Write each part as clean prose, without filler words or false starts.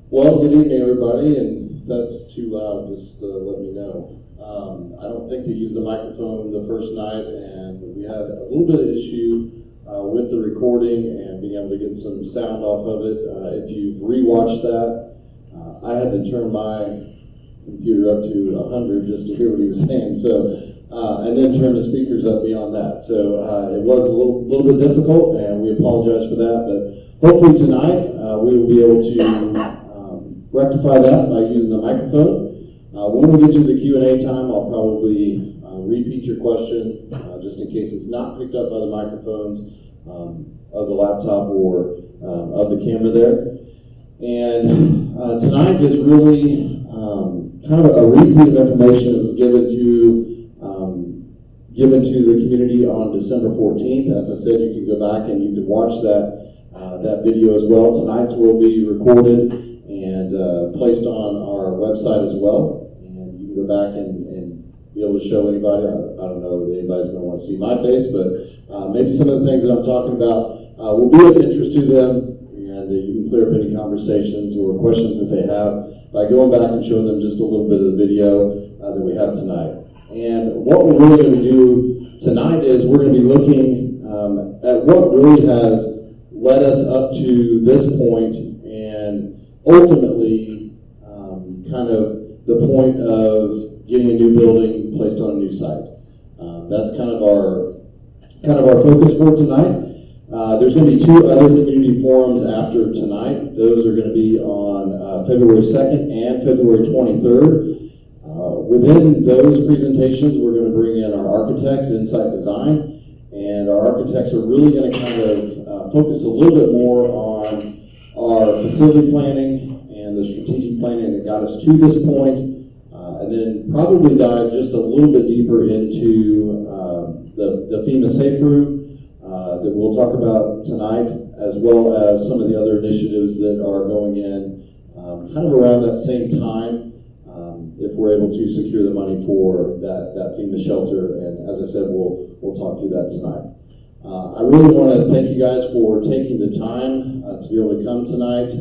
Well, good evening, everybody, and if that's too loud, just let me know. I don't think they used the microphone the first night, and we had a little bit of issue with the recording and being able to get some sound off of it. If you've rewatched that, I had to turn my computer up to 100 just to hear what he was saying, so and then turn the speakers up beyond that. So it was a little bit difficult, and we apologize for that, but hopefully tonight we will be able to rectify that by using the microphone. When we get to the Q&A time, I'll probably repeat your question just in case it's not picked up by the microphones of the laptop or of the camera there. And tonight is really kind of a repeat of information that was given to the community on December 14th. As I said, you can go back and you can watch that video as well. Tonight's will be recorded and placed on our website as well. And you can go back and be able to show anybody. I don't know if anybody's going to want to see my face, but maybe some of the things that I'm talking about will be of interest to them. And you can clear up any conversations or questions that they have by going back and showing them just a little bit of the video that we have tonight. And what we're really going to do tonight is we're going to be looking at what really has led us up to this point, and ultimately kind of the point of getting a new building placed on a new site. That's kind of our focus for tonight. There's going to be two other community forums after tonight. Those are going to be on February 2nd and February 23rd. Within those presentations, we're going to bring in our architects, Insight Design, and our architects are really going to kind of focus a little bit more on our facility planning and the strategic planning that got us to this point, and then probably dive just a little bit deeper into the FEMA Safe Room that we'll talk about tonight, as well as some of the other initiatives that are going in kind of around that same time, if we're able to secure the money for that FEMA shelter. And as I said, we'll talk through that tonight. I really want to thank you guys for taking the time to be able to come tonight.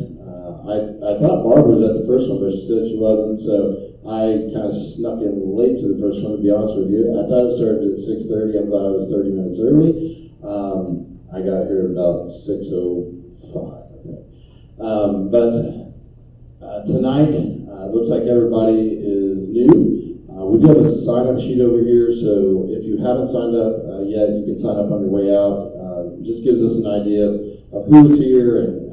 I thought Barb was at the first one, but she said she wasn't, so I kind of snuck in late to the first one, to be honest with you. I thought it started at 6:30. I'm glad I was 30 minutes early. I got here about 6:05, I think. But tonight, looks like everybody is new. We do have a sign-up sheet over here, so if you haven't signed up yet, you can sign up on your way out. Just gives us an idea of who's here, and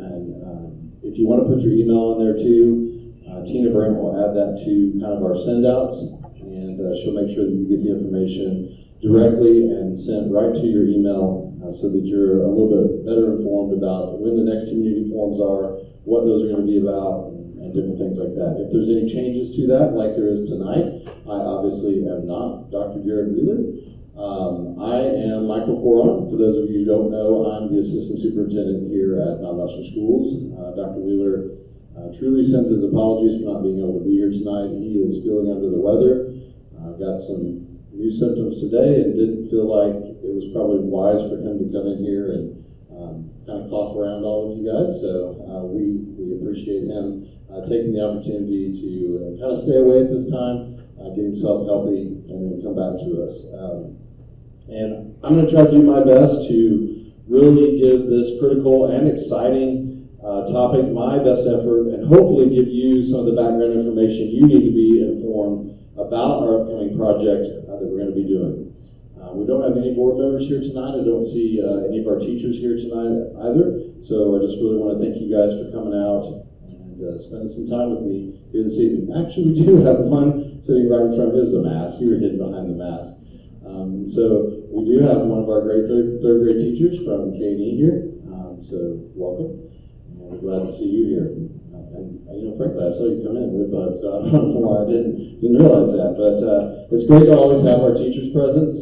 if you want to put your email on there too, Tina Brandt will add that to kind of our send-outs, and she'll make sure that you get the information directly and sent right to your email so that you're a little bit better informed about when the next community forums are, what those are going to be about, and different things like that. If there's any changes to that, like there is tonight, I obviously am not Dr. Jared Wheeler. I am Michael Coron. For those of you who don't know, I'm the assistant superintendent here at Mount Rushmore Schools. Dr. Wheeler truly sends his apologies for not being able to be here tonight. He is feeling under the weather. Got some new symptoms today and didn't feel like it was probably wise for him to come in here and kind of cough around all of you guys. So we appreciate him taking the opportunity to kind of stay away at this time, get himself healthy, and then come back to us. And I'm going to try to do my best to really give this critical and exciting topic my best effort, and hopefully give you some of the background information you need to be informed about our upcoming project that we're going to be doing. We don't have any board members here tonight. I don't see any of our teachers here tonight either. So I just really want to thank you guys for coming out and spending some time with me here this evening. Actually, we do have one sitting right in front of the mask. You were hidden behind the mask. So we do have one of our great third grade teachers from K&E here. So welcome. And we're glad to see you here. And frankly, I saw you come in with buds, so I don't know why I didn't realize that. But it's great to always have our teachers present.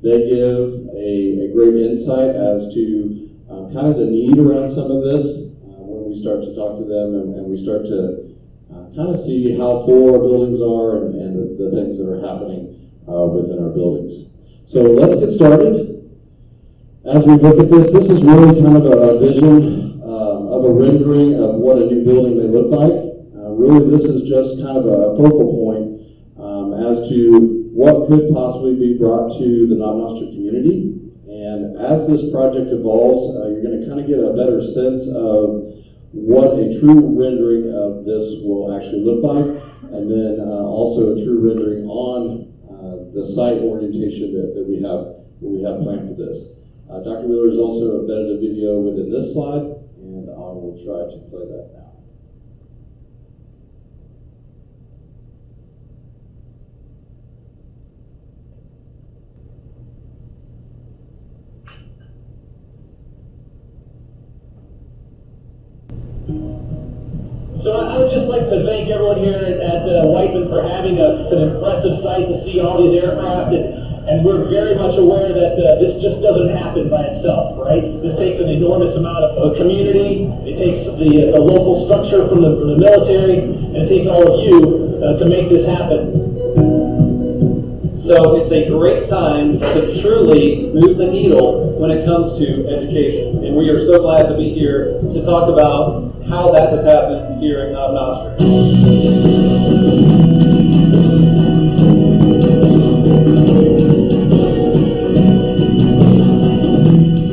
They give a great insight as to kind of the need around some of this when we start to talk to them and we start to kind of see how full our buildings are and the things that are happening within our buildings. So let's get started. As we look at this is really kind of a vision of of a rendering of what a new building may look like. Really, this is just kind of a focal point as to what could possibly be brought to the Knob Noster community. And as this project evolves, you're going to kind of get a better sense of what a true rendering of this will actually look like, and then also a true rendering on the site orientation that we have planned for this. Dr. Wheeler has also embedded a video within this slide, and I will try to play that now. So I would just like to thank everyone here at Whiteman for having us. It's an impressive sight to see all these aircraft, and we're very much aware that this just doesn't happen by itself, right? This takes an enormous amount of community. It takes the local structure from the military, and it takes all of you to make this happen. So it's a great time to truly move the needle when it comes to education. And we are so glad to be here to talk about how that has happened here at Knob Noster.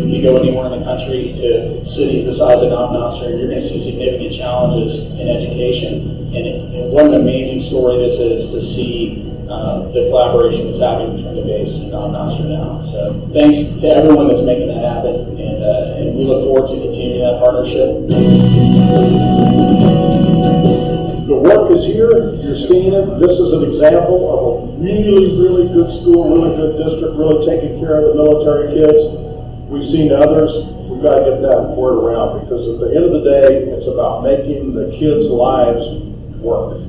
You go anywhere in the country to cities the size of Knob Noster, you're going to see significant challenges in education. And what an amazing story this is to see the collaboration that's happening between the base and Knob Noster now. So thanks to everyone that's making that happen, and we look forward to continuing that partnership. The work is here, you're seeing it. This is an example of a really, really good school, really good district, really taking care of the military kids. We've seen others. We've got to get that word around, because at the end of the day, it's about making the kids' lives work.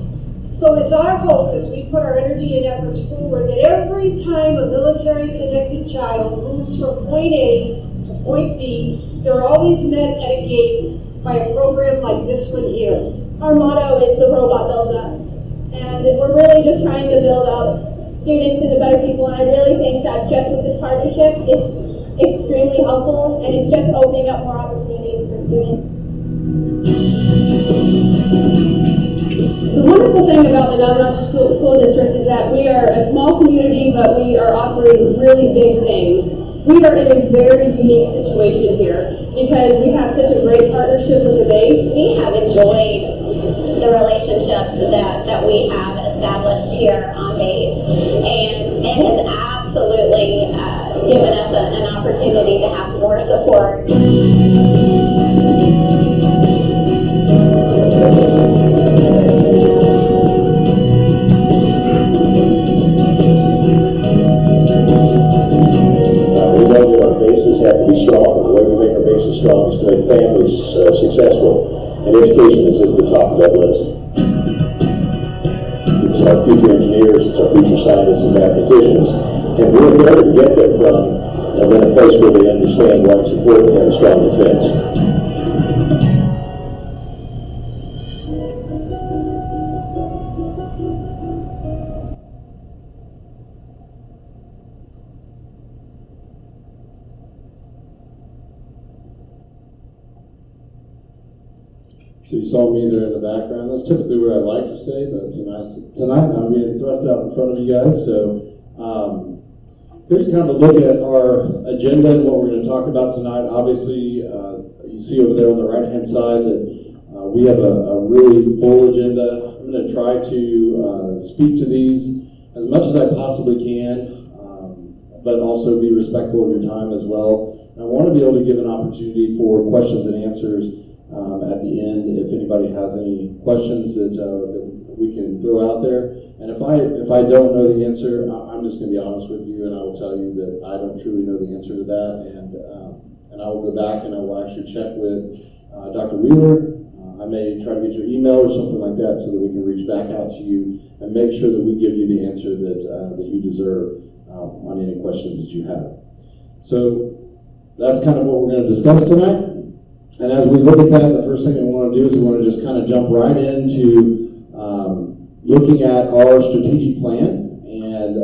So it's our hope, as we put our energy and efforts forward, that every time a military-connected child moves from point A to point B, they're always met at a gate by a program like this one here. Our motto is "The robot builds us," and we're really just trying to build up students into better people. And I really think that just with this partnership, it's extremely helpful, and it's just opening up more opportunities for students. The wonderful thing about the Knob Noster School District is that we are a small community, but we are offering really big things. We are in a very unique situation here because we have such a great partnership with the base. We have enjoyed the relationships that we have established here on base, and it has absolutely given us an opportunity to have more support. Have to be strong, and the way we make our bases strong is to make families successful, and education is at the top of that list. It's our future engineers, it's our future scientists and mathematicians, and we're there to get them from, and then a place where they understand why it's important to have a strong defense. So you saw me there in the background. That's typically where I like to stay, but tonight I'm being thrust out in front of you guys. So here's kind of a look at our agenda and what we're going to talk about tonight. Obviously, you see over there on the right-hand side that we have a really full agenda. I'm going to try to speak to these as much as I possibly can, but also be respectful of your time as well. And I want to be able to give an opportunity for questions and answers at the end, if anybody has any questions that we can throw out there. And if I don't know the answer, I'm just going to be honest with you, and I will tell you that I don't truly know the answer to that, and I will go back and I will actually check with Dr. Wheeler. I may try to get your email or something like that so that we can reach back out to you and make sure that we give you the answer that you deserve on any questions that you have. So that's kind of what we're going to discuss tonight. And as we look at that, the first thing we want to do is we want to just kind of jump right into looking at our strategic plan. And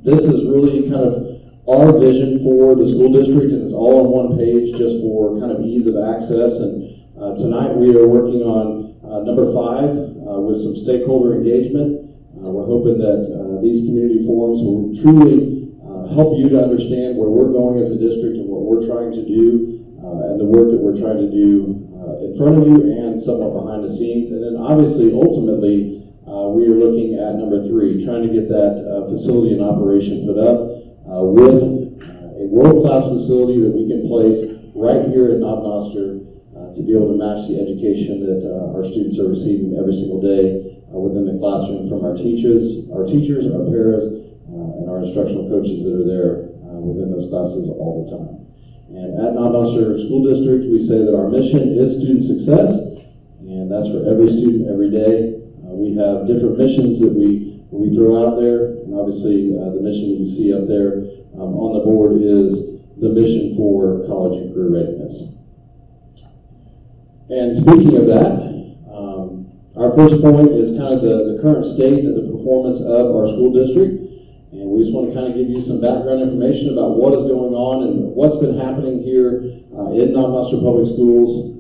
this is really kind of our vision for the school district, and it's all on one page just for kind of ease of access. And Tonight we are working on number 5 with some stakeholder engagement. We're hoping that these community forums will truly help you to understand where we're going as a district and what we're trying to do and the work that we're trying to do in front of you and somewhat behind the scenes. And then obviously, ultimately, we are looking at number 3, trying to get that facility in operation put up with a world-class facility that we can place right here in Knob-Noster to be able to match the education that our students are receiving every single day within the classroom from our teachers, our paras, and our instructional coaches that are there within those classes all the time. And at Knob-Noster School District, we say that our mission is student success, and that's for every student every day. We have different missions that we throw out there, and obviously the mission that you see up there on the board is the mission for college and career readiness. And speaking of that, our first point is kind of the current state of the performance of our school district. And we just want to kind of give you some background information about what is going on and what's been happening here in Knob-Noster Public Schools.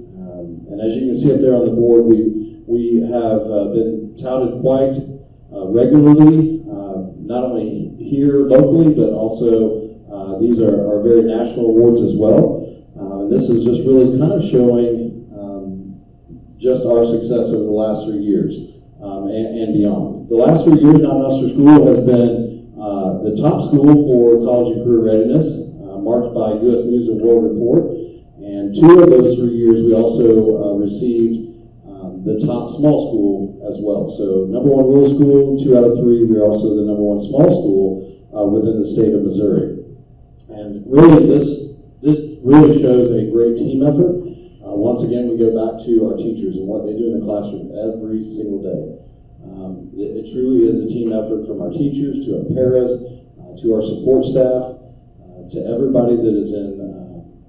And as you can see up there on the board, we have been touted quite regularly, not only here locally, but also these are very national awards as well. And this is just really kind of showing just our success over the last 3 years and beyond. The last 3 years, Knob-Noster School has been the top school for college and career readiness, marked by U.S. News and World Report. And 2 of those 3 years, we also received the top small school as well. So number 1 rural school, 2 out of 3, we're also the number 1 small school within the state of Missouri. And really, this really shows a great team effort. Once again, we go back to our teachers and what they do in the classroom every single day. It truly is a team effort from our teachers to our paras, to our support staff, to everybody that is in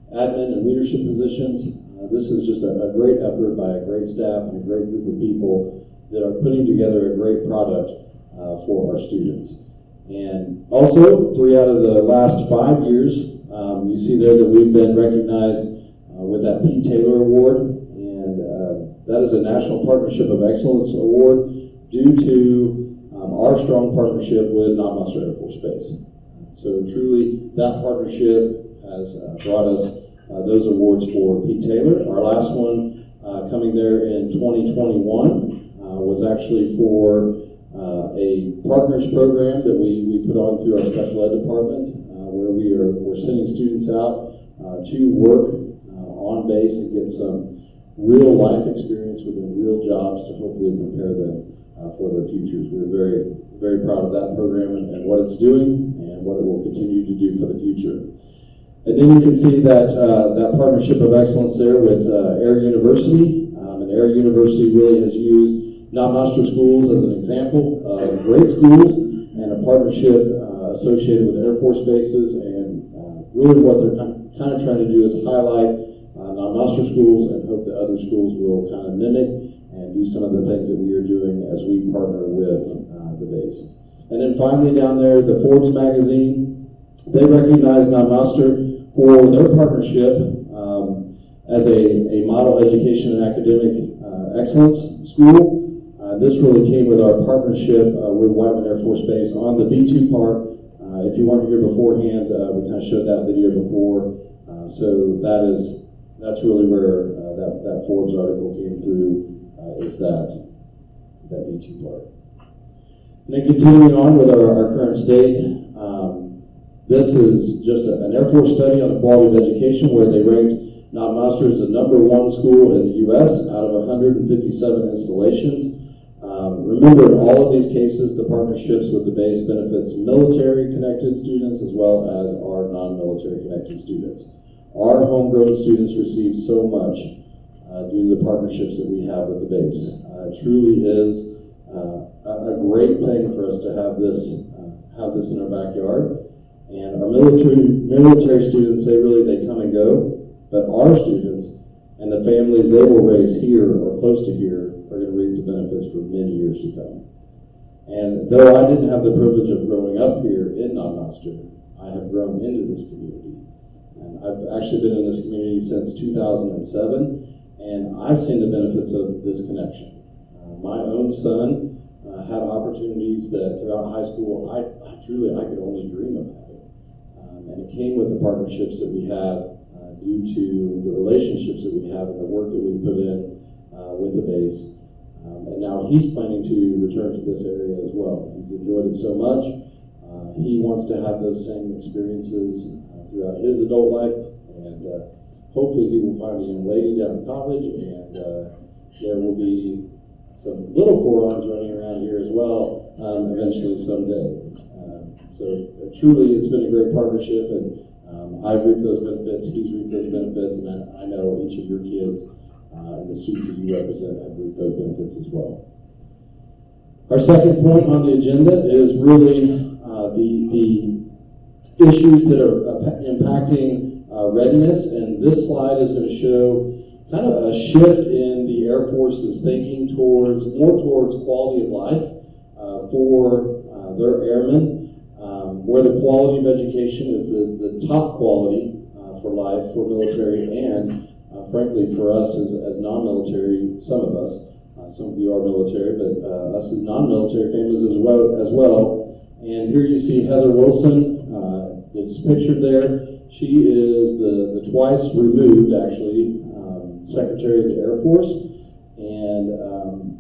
admin and leadership positions. This is just a great effort by a great staff and a great group of people that are putting together a great product for our students. And also, 3 out of the last 5 years, you see there that we've been recognized with that Pete Taylor Award, and that is a National Partnership of Excellence Award due to our strong partnership with Knob-Noster Air Force Base. So truly, that partnership has brought us those awards for Pete Taylor. Our last one coming there in 2021 was actually for a partners program that we put on through our special ed department, where we're sending students out to work on base and get some real life experience within real jobs to hopefully prepare them for their futures. We're very, very proud of that program and what it's doing and what it will continue to do for the future. And then you can see that that partnership of excellence there with Air University. And Air University really has used Knob-Noster Schools as an example of great schools and a partnership associated with Air Force bases. And really what they're kind of trying to do is highlight Knob-Noster schools and hope that other schools will kind of mimic and do some of the things that we are doing as we partner with the base. And then finally down there, the Forbes magazine, they recognize Knob-Noster for their partnership as a model education and academic excellence school. This really came with our partnership with Whiteman Air Force Base on the B-2 part. If you weren't here beforehand, we kind of showed that video before. So that's really where that Forbes article came through, is that B2 part. And then continuing on with our current state, this is just an Air Force study on the quality of education where they ranked Knob-Noster as the #1 school in the U.S. out of 157 installations. Remember, in all of these cases, the partnerships with the base benefits military-connected students as well as our non-military-connected students. Our homegrown students receive so much due to the partnerships that we have with the base. It truly is a great thing for us to have this in our backyard. And our military students, they come and go, but our students and the families they will raise here or close to here are going to reap the benefits for many years to come. And though I didn't have the privilege of growing up here in Knob-Noster, I have grown into this community. And I've actually been in this community since 2007, And I've seen the benefits of this connection. My own son had opportunities that throughout high school I could only dream of having. And it came with the partnerships that we have due to the relationships that we have and the work that we put in with the base. And now he's planning to return to this area as well. He's enjoyed it so much. He wants to have those same experiences throughout his adult life, and hopefully he will find a young lady down in college, and there will be some little Korans running around here as well eventually someday. So truly it's been a great partnership, and I've reaped those benefits, he's reaped those benefits, and I know each of your kids and the students that you represent have reaped those benefits as well. Our second point on the agenda is really the issues that are impacting readiness, and this slide is going to show kind of a shift in the Air Force's thinking more towards quality of life for their airmen, where the quality of education is the top quality for life for military and frankly for us as non-military, some of us, some of you are military, but us as non-military families as well. And here you see Heather Wilson, that's pictured there. She is the twice removed, actually, Secretary of the Air Force. And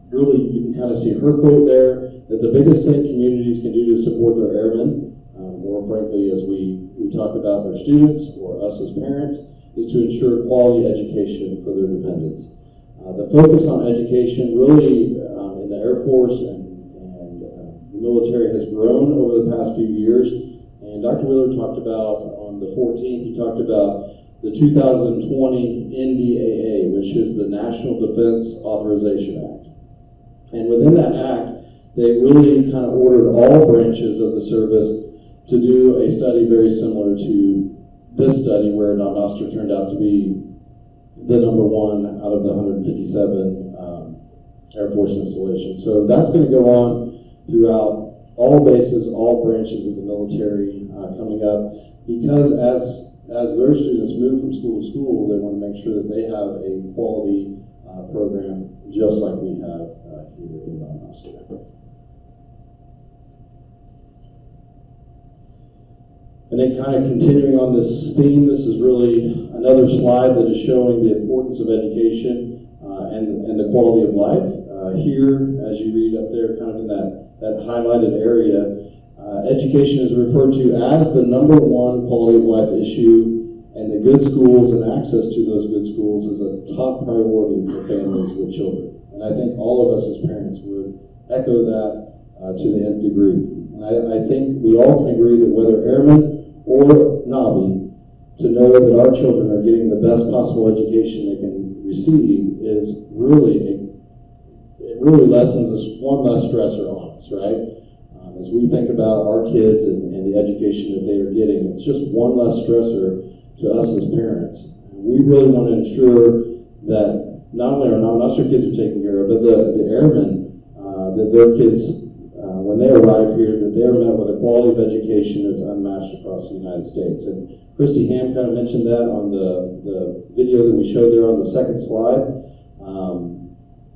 really, you can kind of see her quote there, that the biggest thing communities can do to support their airmen, or frankly, as we talk about their students or us as parents, is to ensure quality education for their dependents. The focus on education really in the Air Force and the military has grown over the past few years. And Dr. Wheeler talked about on the 14th, he talked about the 2020 NDAA, which is the National Defense Authorization Act. And within that act, they really kind of ordered all branches of the service to do a study very similar to this study, where Don Noster turned out to be the number one out of the 157 Air Force installations. So that's going to go on throughout all bases, all branches of the military coming up, because as their students move from school to school, they want to make sure that they have a quality program just like we have here in Don Noster. And then kind of continuing on this theme, this is really another slide that is showing the importance of education and the quality of life. Here, as you read up there, kind of in that highlighted area, education is referred to as the number one quality of life issue, and the good schools and access to those good schools is a top priority for families with children. And I think all of us as parents would echo that to the nth degree. And I think we all can agree that whether airmen or Navi, to know that our children are getting the best possible education they can receive is really it really lessens us one less stressor on us, right? As we think about our kids and the education that they are getting, it's just one less stressor to us as parents. We really want to ensure that not only our non-Noster kids are taken care of, but the airmen, that their kids, when they arrive here, that they are met with a quality of education that's unmatched across the United States. And Christy Ham kind of mentioned that on the video that we showed there on the second slide.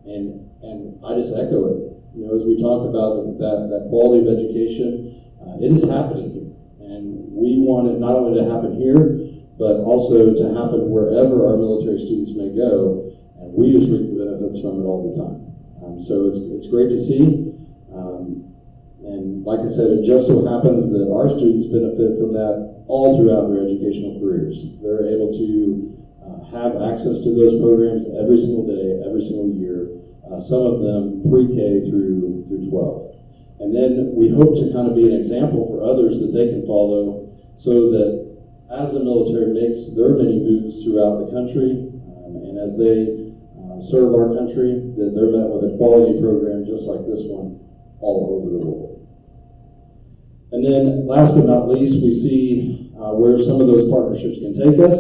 And I just echo it. You know, as we talk about that quality of education, it is happening here. And we want it not only to happen here, but also to happen wherever our military students may go. And we just reap the benefits from it all the time. So it's great to see. And like I said, it just so happens that our students benefit from that all throughout their educational careers. They're able to have access to those programs every single day, every single year, some of them pre-K through 12. And then we hope to kind of be an example for others that they can follow, so that as the military makes their many moves throughout the country, and as they serve our country, that they're met with a quality program just like this one all over the world. And then last but not least, we see where some of those partnerships can take us.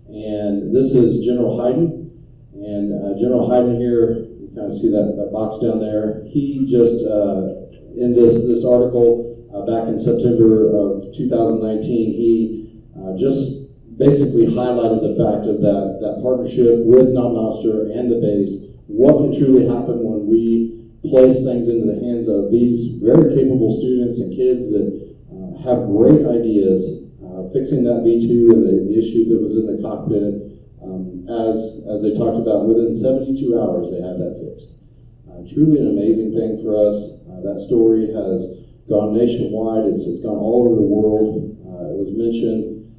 And this is General Hayden. And General Hayden here, you kind of see that box down there. He just, in this article back in September of 2019, he just basically highlighted the fact of that partnership with Knob-Noster and the base, what can truly happen when we place things into the hands of these very capable students and kids that have great ideas. Fixing that V2 and the issue that was in the cockpit, as they talked about, within 72 hours they had that fixed. Truly an amazing thing for us. That story has gone nationwide. It's gone all over the world. It was mentioned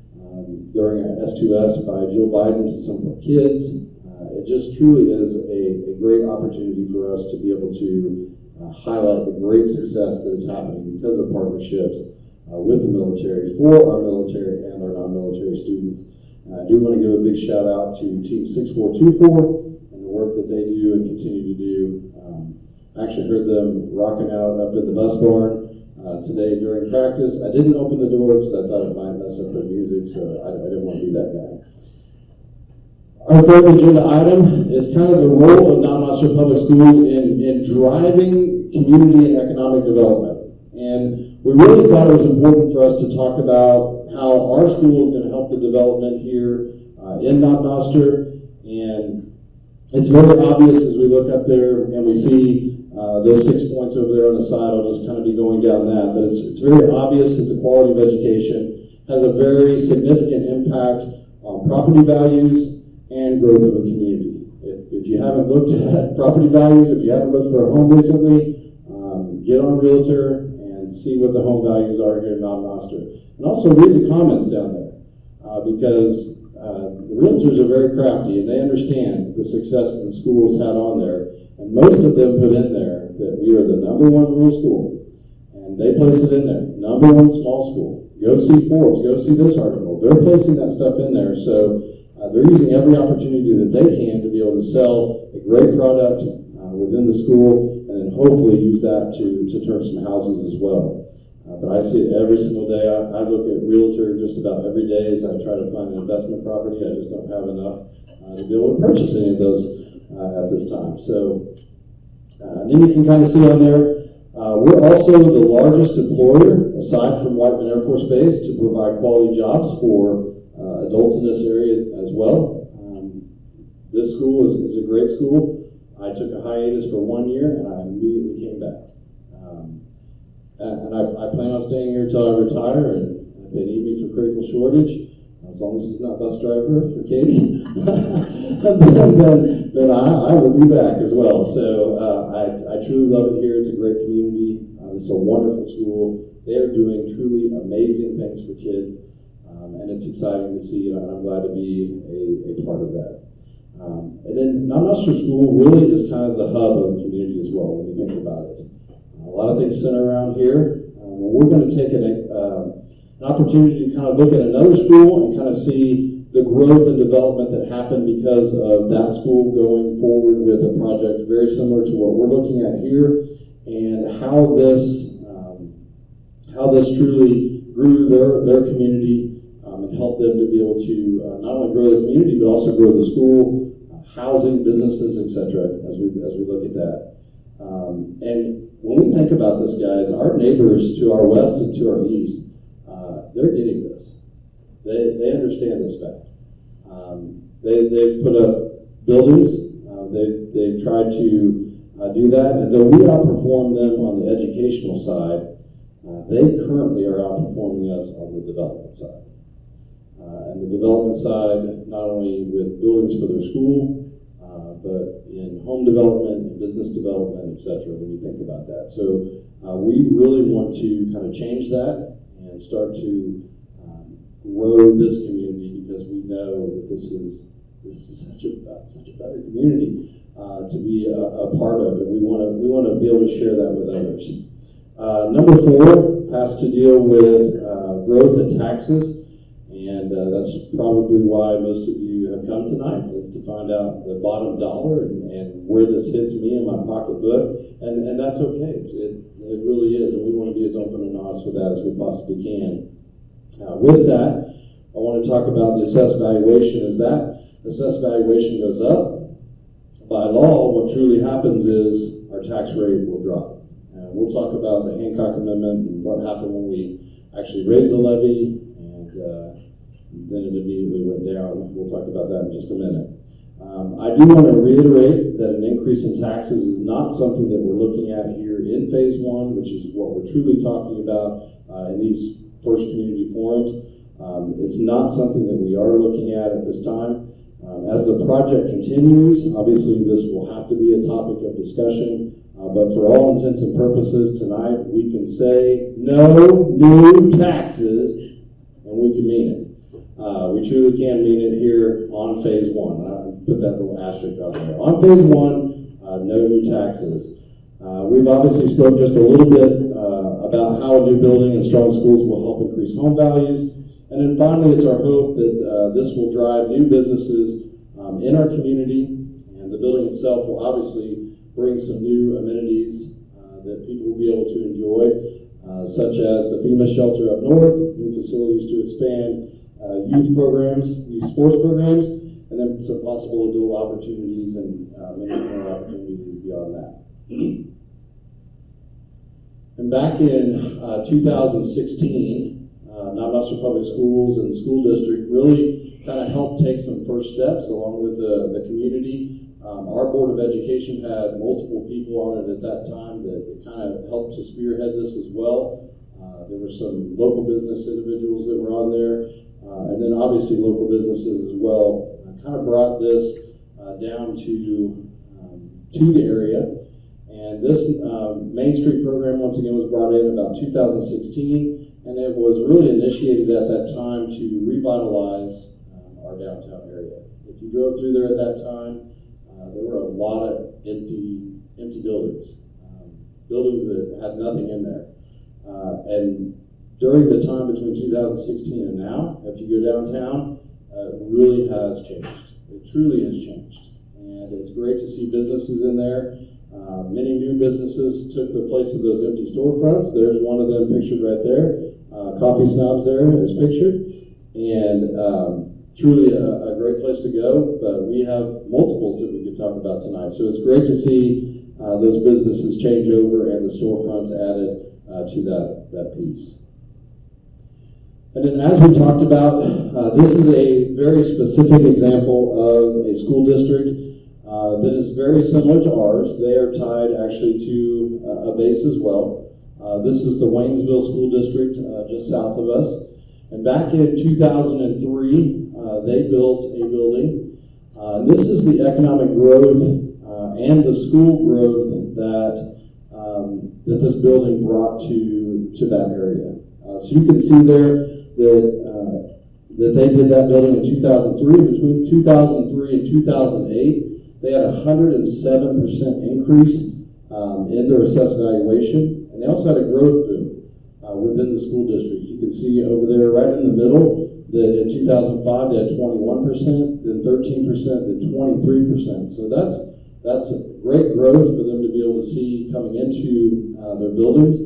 during S2S by Joe Biden to some of our kids. It just truly is a great opportunity for us to be able to highlight the great success that is happening because of partnerships with the military, for our military and our non-military students. I do want to give a big shout out to Team 6424 and the work that they do and continue to do. I actually heard them rocking out up in the bus barn today during practice. I didn't open the door because I thought it might mess up their music, so I didn't want to be that guy. Our third agenda item is kind of the role of Knob-Noster Public Schools in driving community and economic development. And we really thought it was important for us to talk about how our school is going to help the development here in Knob-Noster. And it's very obvious as we look up there and we see those 6 points over there on the side. I'll just kind of be going down that. But it's very obvious that the quality of education has a very significant impact on property values and growth of a community. If you haven't looked at property values, if you haven't looked for a home recently, get on Realtor and see what the home values are here in Knob-Noster. And also read the comments down there because the realtors are very crafty and they understand the success that the schools had on there. And most of them put in there that we are the #1 rural school. And they place it in there, #1 small school. Go see Forbes, go see this article. They're placing that stuff in there. So they're using every opportunity that they can to be able to sell a great product within the school and then hopefully use that to turn some houses as well. But I see it every single day. I look at Realtor just about every day as I try to find an investment property. I just don't have enough to be able to purchase any of those at this time. So then you can kind of see on there, we're also the largest employer, aside from Whiteman Air Force Base, to provide quality jobs for adults in this area as well. This school is a great school. I took a hiatus for 1 year and I immediately came back. And I plan on staying here until I retire, and if they need me for critical shortage, as long as it's not bus driver for Katie, then I will be back as well. So I truly love it here. It's a great community. It's a wonderful school. They are doing truly amazing things for kids, and it's exciting to see, and I'm glad to be a part of that. And then Knob-Noster School really is kind of the hub of the community as well when you think about it. A lot of things center around here. We're going to take an opportunity to kind of look at another school and kind of see the growth and development that happened because of that school going forward with a project very similar to what we're looking at here, and how this truly grew their community and helped them to be able to not only grow the community but also grow the school, housing, businesses, etc. As we look at that. And when we think about this, guys, our neighbors to our west and to our east, they're getting this. They understand this fact. They've put up buildings. They've tried to do that, and though we outperform them on the educational side, they currently are outperforming us on the development side. And the development side, not only with buildings for their school, but in home development and business development, etc. when you think about that. So we really want to kind of change that and start to grow this community, because we know that this is such a better community to be a part of, and we want to be able to share that with others. Number 4 has to deal with growth and taxes. And that's probably why most of you have come tonight, is to find out the bottom dollar and where this hits me in my pocketbook. And that's okay. It really is. And we want to be as open and honest with that as we possibly can. With that, I want to talk about the assessed valuation. As that assessed valuation goes up, by law, what truly happens is our tax rate will drop. We'll talk about the Hancock Amendment and what happened when we actually raised the levy, and then it immediately went down. We'll talk about that in just a minute. I do want to reiterate that an increase in taxes is not something that we're looking at here in phase one, which is what we're truly talking about in these first community forums. It's not something that we are looking at this time. As the project continues, obviously this will have to be a topic of discussion, but for all intents and purposes tonight, we can say no new taxes, and we can mean it. We truly can mean it here on phase one. I put that little asterisk on there. On phase one, no new taxes. We've obviously spoke just a little bit about how a new building and strong schools will help increase home values. And then finally, it's our hope that this will drive new businesses in our community, and the building itself will obviously bring some new amenities that people will be able to enjoy, such as the FEMA shelter up north, new facilities to expand youth programs, youth sports programs, and then some possible adult opportunities and many more opportunities beyond that. And back in 2016, Navadasto Public Schools and the school district really kind of helped take some first steps along with the community. Our Board of Education had multiple people on it at that time that kind of helped to spearhead this as well. There were some local business individuals that were on there, and then obviously local businesses as well. Kind of brought this down to the area. And this Main Street program, once again, was brought in about 2016. And it was really initiated at that time to revitalize our downtown area. If you drove through there at that time, there were a lot of empty buildings, buildings that had nothing in there. And during the time between 2016 and now, if you go downtown, it really has changed. It truly has changed. And it's great to see businesses in there. Many new businesses took the place of those empty storefronts. There's one of them pictured right there. Coffee Snobs there is pictured, and truly a great place to go, but we have multiples that we could talk about tonight. So it's great to see those businesses change over and the storefronts added to that piece. And then as we talked about, this is a very specific example of a school district that is very similar to ours. They are tied actually to a base as well. This is the Waynesville School District just south of us. And back in 2003, they built a building. This is the economic growth and the school growth that this building brought to that area. So you can see there that they did that building in 2003. Between 2003 and 2008, they had a 107% increase in their assessed valuation. And they also had a growth boom within the school district. You can see over there right in the middle that in 2005 they had 21%, then 13%, then 23%. So that's a great growth for them to be able to see coming into their buildings.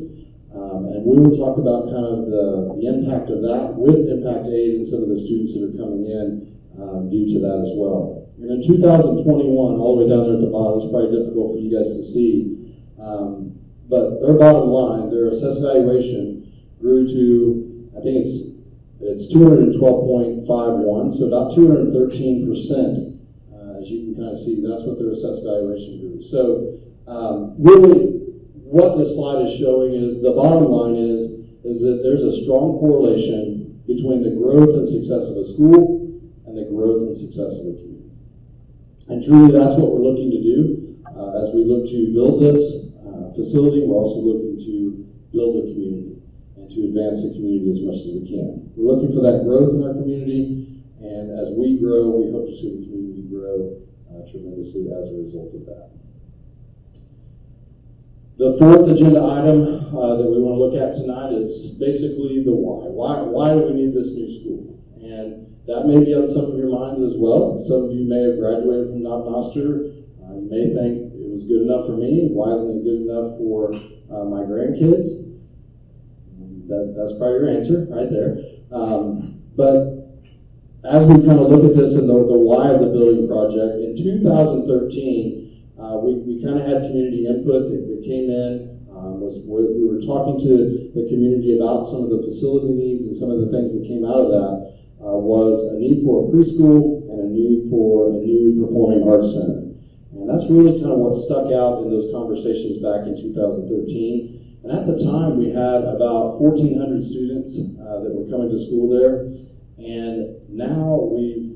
And we will talk about kind of the impact of that with Impact Aid and some of the students that are coming in due to that as well. And in 2021, all the way down there at the bottom, it's probably difficult for you guys to see. But their bottom line, their assessed valuation grew to, I think it's 212.51, so about 213%. As you can kind of see, that's what their assessed valuation grew. So really, what this slide is showing is the bottom line is that there's a strong correlation between the growth and success of a school and the growth and success of a community. And truly, that's what we're looking to do as we look to build this facility. We're also looking to build a community and to advance the community as much as we can. We're looking for that growth in our community, and as we grow, we hope to see the community grow tremendously as a result of that. The fourth agenda item that we want to look at tonight is basically the why. Why do we need this new school? And that may be on some of your minds as well. Some of you may have graduated from Navadasto. You may think it was good enough for me. Why isn't it good enough for my grandkids? That's probably your answer right there. But as we kind of look at this and the why of the building project, in 2013, we kind of had community input that came in. We were talking to the community about some of the facility needs and some of the things that came out of that. was a need for a preschool and a need for a new performing arts center. And that's really kind of what stuck out in those conversations back in 2013. And at the time, we had about 1,400 students that were coming to school there. And now we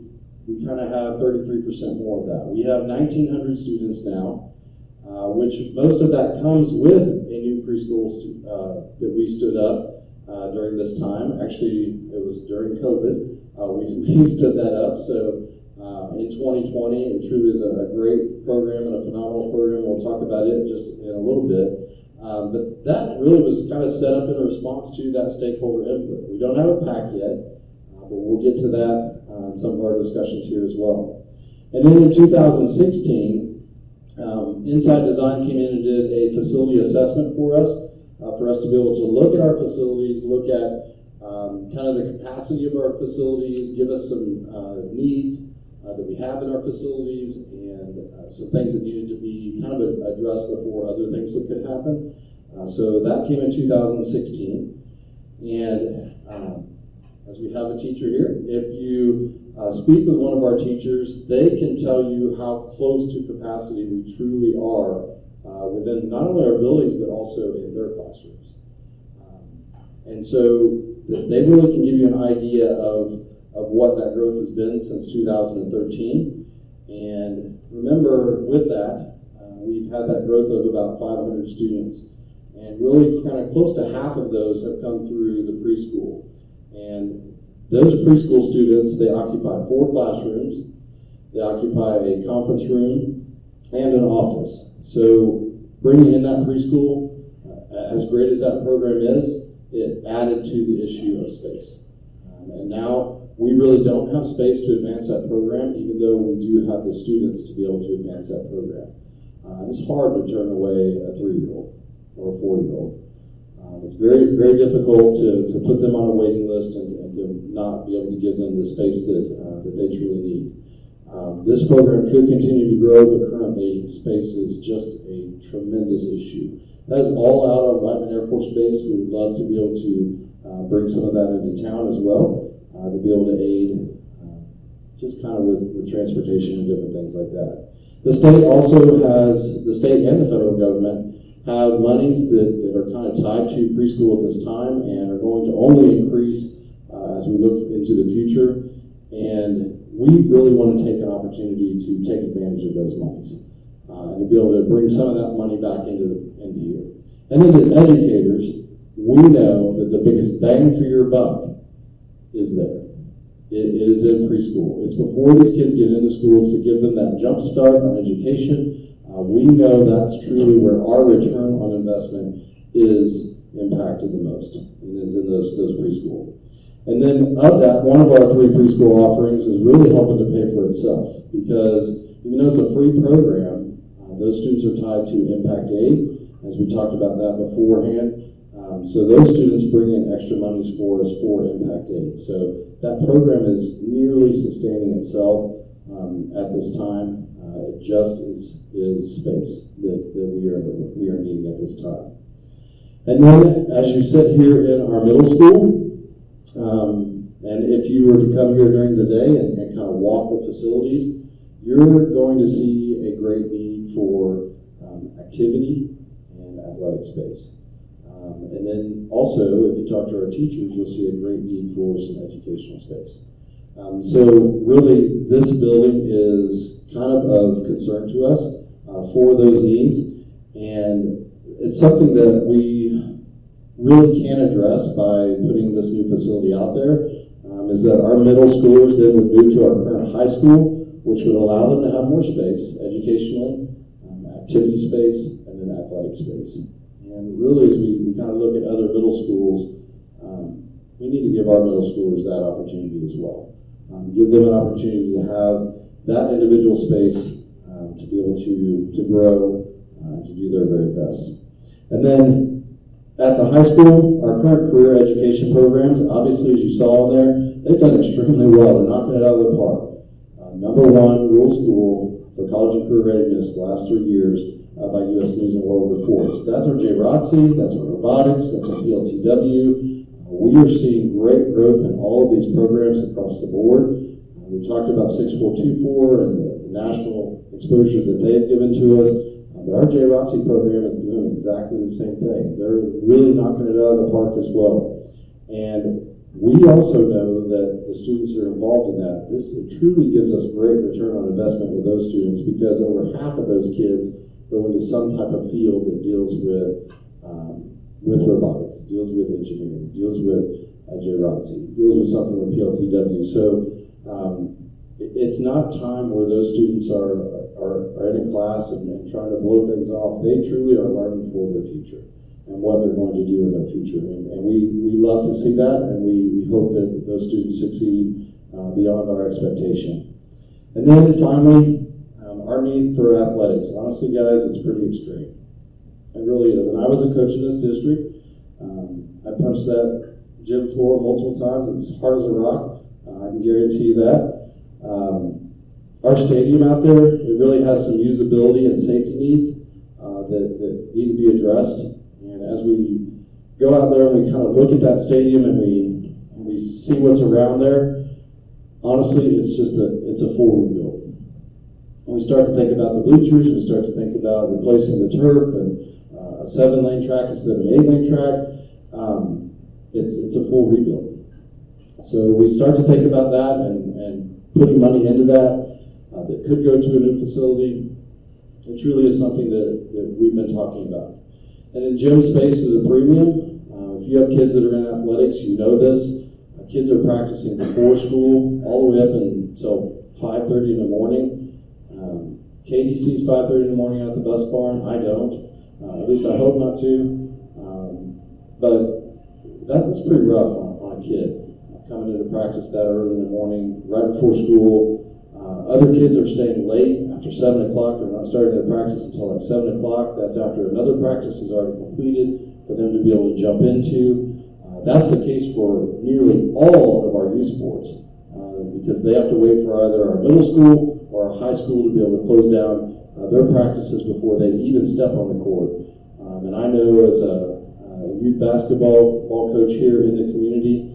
kind of have 33% more of that. We have 1,900 students now, which most of that comes with a new preschool that we stood up during this time. Actually, it was during COVID. We stood that up. So in 2020, it truly is a great program and a phenomenal program. We'll talk about it just in a little bit. But that really was kind of set up in response to that stakeholder input. We don't have a PAC yet, but we'll get to that in some of our discussions here as well. And then in 2016, Inside Design came in and did a facility assessment for us to be able to look at our facilities, look at kind of the capacity of our facilities, give us some needs that we have in our facilities, and some things that needed to be kind of addressed before other things that could happen. So that came in 2016. And as we have a teacher here, if you speak with one of our teachers, they can tell you how close to capacity we truly are within not only our buildings, but also in their classrooms. And so they really can give you an idea of what that growth has been since 2013. And remember, with that, we've had that growth of about 500 students. And really kind of close to half of those have come through the preschool. And those preschool students, they occupy 4 classrooms, they occupy a conference room, and an office. So bringing in that preschool, as great as that program is, it added to the issue of space. And now we really don't have space to advance that program, even though we do have the students to be able to advance that program. It's hard to turn away a 3-year-old or a 4-year-old. It's very, very difficult to put them on a waiting list and to not be able to give them the space that they truly need. This program could continue to grow, but currently space is just a tremendous issue. That is all out on Whiteman Air Force Base. We would love to be able to bring some of that into town as well, to be able to aid just kind of with transportation and different things like that. The state also has, the state and the federal government have monies that are kind of tied to preschool at this time and are going to only increase as we look into the future. And we really want to take an opportunity to take advantage of those monies and to be able to bring some of that money back into here. And then as educators, we know that the biggest bang for your buck is there. It is in preschool. It's before these kids get into schools to give them that jump start on education. We know that's truly where our return on investment is impacted the most, and is in those preschool. And then of that, one of our 3 preschool offerings is really helping to pay for itself, because even though it's a free program, those students are tied to Impact Aid, as we talked about that beforehand. So those students bring in extra monies for us for Impact Aid. So that program is nearly sustaining itself at this time. It just is space that we are needing at this time. And then as you sit here in our middle school, and if you were to come here during the day and kind of walk the facilities, you're going to see a great need for activity and athletic space. And then also, if you talk to our teachers, you'll see a great need for some educational space. So really, this building is kind of concern to us for those needs, and it's something that we really can address by putting this new facility out there, is that our middle schoolers then would move to our current high school, which would allow them to have more space educationally, activity space, and then athletic space. And really, as we kind of look at other middle schools, we need to give our middle schoolers that opportunity as well. Give them an opportunity to have that individual space to be able to grow, to do their very best. And then at the high school, our current career education programs, obviously as you saw in there, they've done extremely well. They're knocking it out of the park. Number 1 rural school for college and career readiness the last 3 years by U.S. News and World Reports. That's our JROTC, that's our robotics, that's our PLTW. We are seeing great growth in all of these programs across the board. We talked about 6424 and the national exposure that they've given to us, but our JROTC program is doing exactly the same thing. They're really knocking it out of the park as well. And we also know that the students that are involved in that, it truly gives us great return on investment with those students, because over half of those kids go into some type of field that deals with robotics, deals with engineering, deals with JROTC, deals with something with PLTW. So it's not time where those students are in a class and trying to blow things off. They truly are learning for their future and what they're going to do in their future. And we love to see that, and we hope that those students succeed beyond our expectation. And then finally, our need for athletics. Honestly, guys, it's pretty extreme. It really is. And I was a coach in this district. I punched that gym floor multiple times. It's hard as a rock. I can guarantee you that. Our stadium out there, it really has some usability and safety needs that need to be addressed. And as we go out there and we kind of look at that stadium and we see what's around there, honestly, it's a full rebuild. When we start to think about the bleachers, we start to think about replacing the turf and a 7-lane track instead of an 8-lane track. It's a full rebuild. So we start to think about that and putting money into that could go to a new facility. It truly is something that we've been talking about. And then gym space is a premium. If you have kids that are in athletics, you know this. Kids are practicing before school all the way up until 5:30 in the morning. KDC's 5:30 in the morning out at the bus barn. I don't. At least I hope not to. But that's pretty rough on a kid coming into practice that early in the morning, right before school. Other kids are staying late after 7 o'clock. They're not starting their practice until like 7 o'clock. That's after another practice is already completed for them to be able to jump into. That's the case for nearly all of our youth sports because they have to wait for either our middle school or our high school to be able to close down their practices before they even step on the court. And I know as a youth basketball coach here in the community,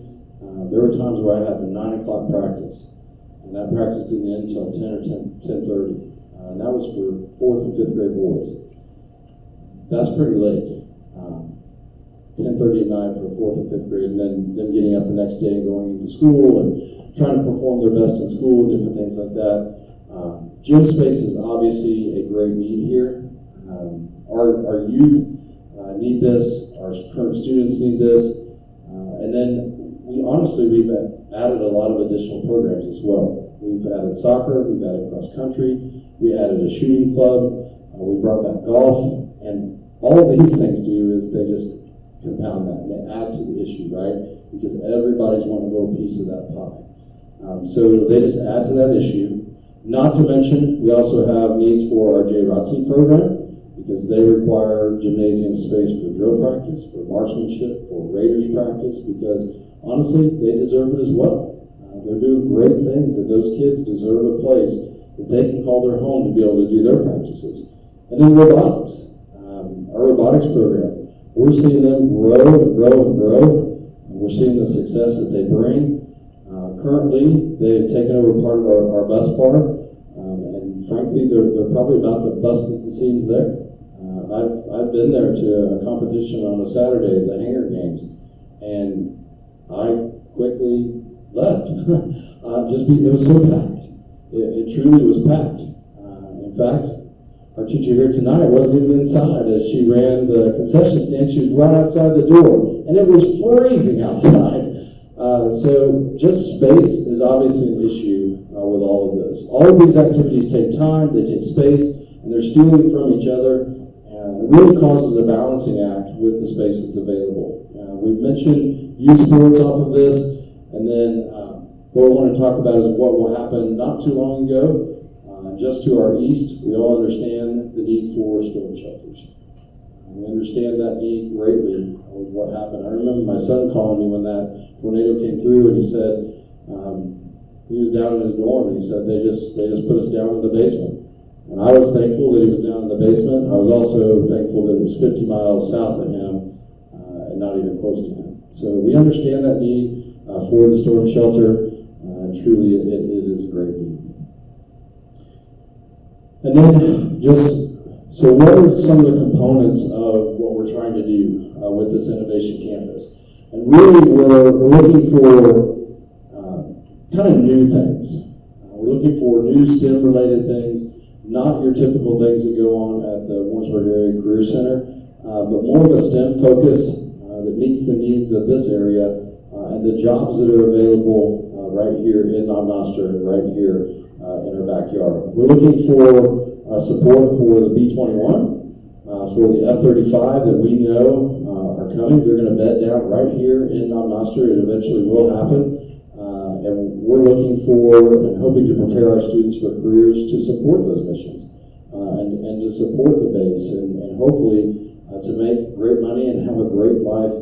there were times where I had a 9 o'clock practice. And that practice didn't end until 10 or 10:30. And that was for 4th and 5th grade boys. That's pretty late. 10:30 at night for 4th and 5th grade, and then them getting up the next day and going into school and trying to perform their best in school and different things like that. Gym space is obviously a great need here. Our youth need this. Our current students need this. And then we've added a lot of additional programs as well. We've added soccer, we've added cross country, we added a shooting club, we brought back golf, and all of these things do is they just compound that and they add to the issue, right? Because everybody's wanting a little piece of that pie. So they just add to that issue. Not to mention, we also have needs for our JROTC program because they require gymnasium space for drill practice, for marksmanship, for Raiders practice, because honestly, they deserve it as well. They're doing great things, and those kids deserve a place that they can call their home to be able to do their practices. And then robotics, our robotics program, we're seeing them grow and grow and grow. We're seeing the success that they bring. Currently, they've taken over part of our bus barn, and frankly, they're probably about to bust at the seams there. I've been there to a competition on a Saturday at the Hangar Games, and I quickly left. It was so packed. It truly was packed. In fact, our teacher here tonight wasn't even inside as she ran the concession stand. She was right outside the door, and it was freezing outside. So just space is obviously an issue with all of those. All of these activities take time, they take space, and they're stealing from each other. And it really causes a balancing act with the space that's available. We've mentioned youth sports off of this, and then what we want to talk about is what will happen not too long ago. Just to our east, we all understand the need for storm shelters. We understand that need greatly with what happened. I remember my son calling me when that tornado came through, and he said he was down in his dorm, and he said they just put us down in the basement. And I was thankful that he was down in the basement. I was also thankful that it was 50 miles south of him and not even close to him. So we understand that need for the storm shelter, and truly it is a great need. And then so what are some of the components of what we're trying to do with this Innovation Campus? And really we're looking for kind of new things. We're looking for new STEM-related things, not your typical things that go on at the Warrensburg Area Career Center, but more of a STEM focus that meets the needs of this area and the jobs that are available right here in Knob-Noster and right here in our backyard. We're looking for support for the B-21, for the F-35 that we know are coming. They're going to bed down right here in Knob-Noster. It eventually will happen. And we're looking for and hoping to prepare our students for careers to support those missions and to support the base and hopefully to make great money and have a great life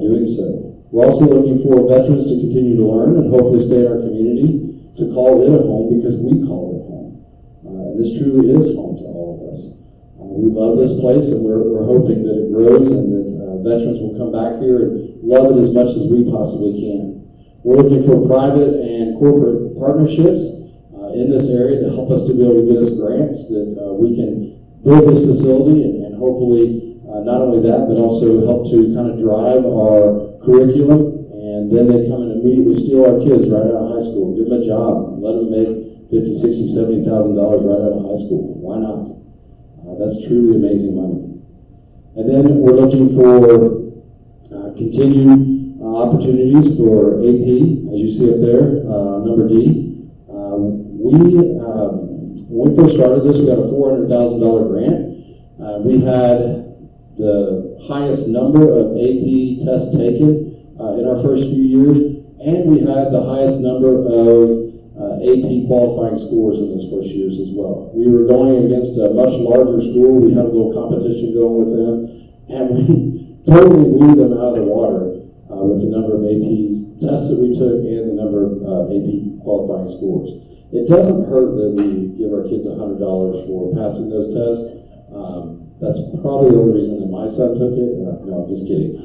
doing so. We're also looking for veterans to continue to learn and hopefully stay in our community, to call it a home because we call it home. And this truly is home to all of us. We love this place and we're hoping that it grows and that veterans will come back here and love it as much as we possibly can. We're looking for private and corporate partnerships in this area to help us to be able to get us grants that we can build this facility and hopefully not only that, but also help to kind of drive our curriculum, and then they come and immediately steal our kids right out of high school, give them a job, let them make $50,000, $60,000, $70,000 right out of high school. Why not? That's truly amazing money. And then we're looking for continued opportunities for AP, as you see up there, number D. When we first started this, we got a $400,000 grant. We had the highest number of AP tests taken in our first few years, and we had the highest number of AP qualifying scores in those first years as well. We were going against a much larger school. We had a little competition going with them, and we totally blew them out of the water with the number of AP tests that we took and the number of AP qualifying scores. It doesn't hurt that we give our kids $100 for passing those tests. That's probably the only reason that my son took it. No, I'm just kidding.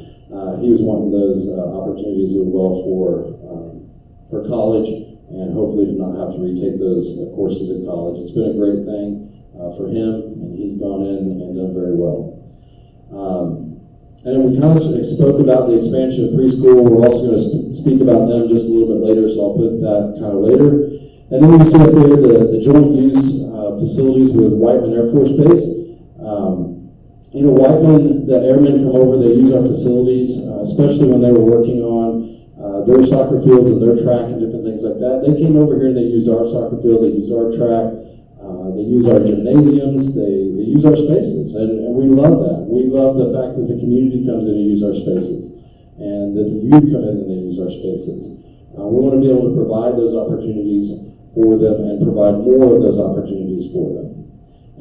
He was wanting those opportunities as well for college and hopefully to not have to retake those courses in college. It's been a great thing for him, and he's gone in and done very well. And we kind of spoke about the expansion of preschool. We're also going to speak about them just a little bit later, so I'll put that kind of later. And then we see up there the joint use facilities with Whiteman Air Force Base. Whiteman, the airmen come over, they use our facilities, especially when they were working on their soccer fields and their track and different things like that. They came over here and they used our soccer field, they used our track, they use our gymnasiums, they use our spaces, and we love that. We love the fact that the community comes in and use our spaces, and that the youth come in and they use our spaces. We want to be able to provide those opportunities for them and provide more of those opportunities for them.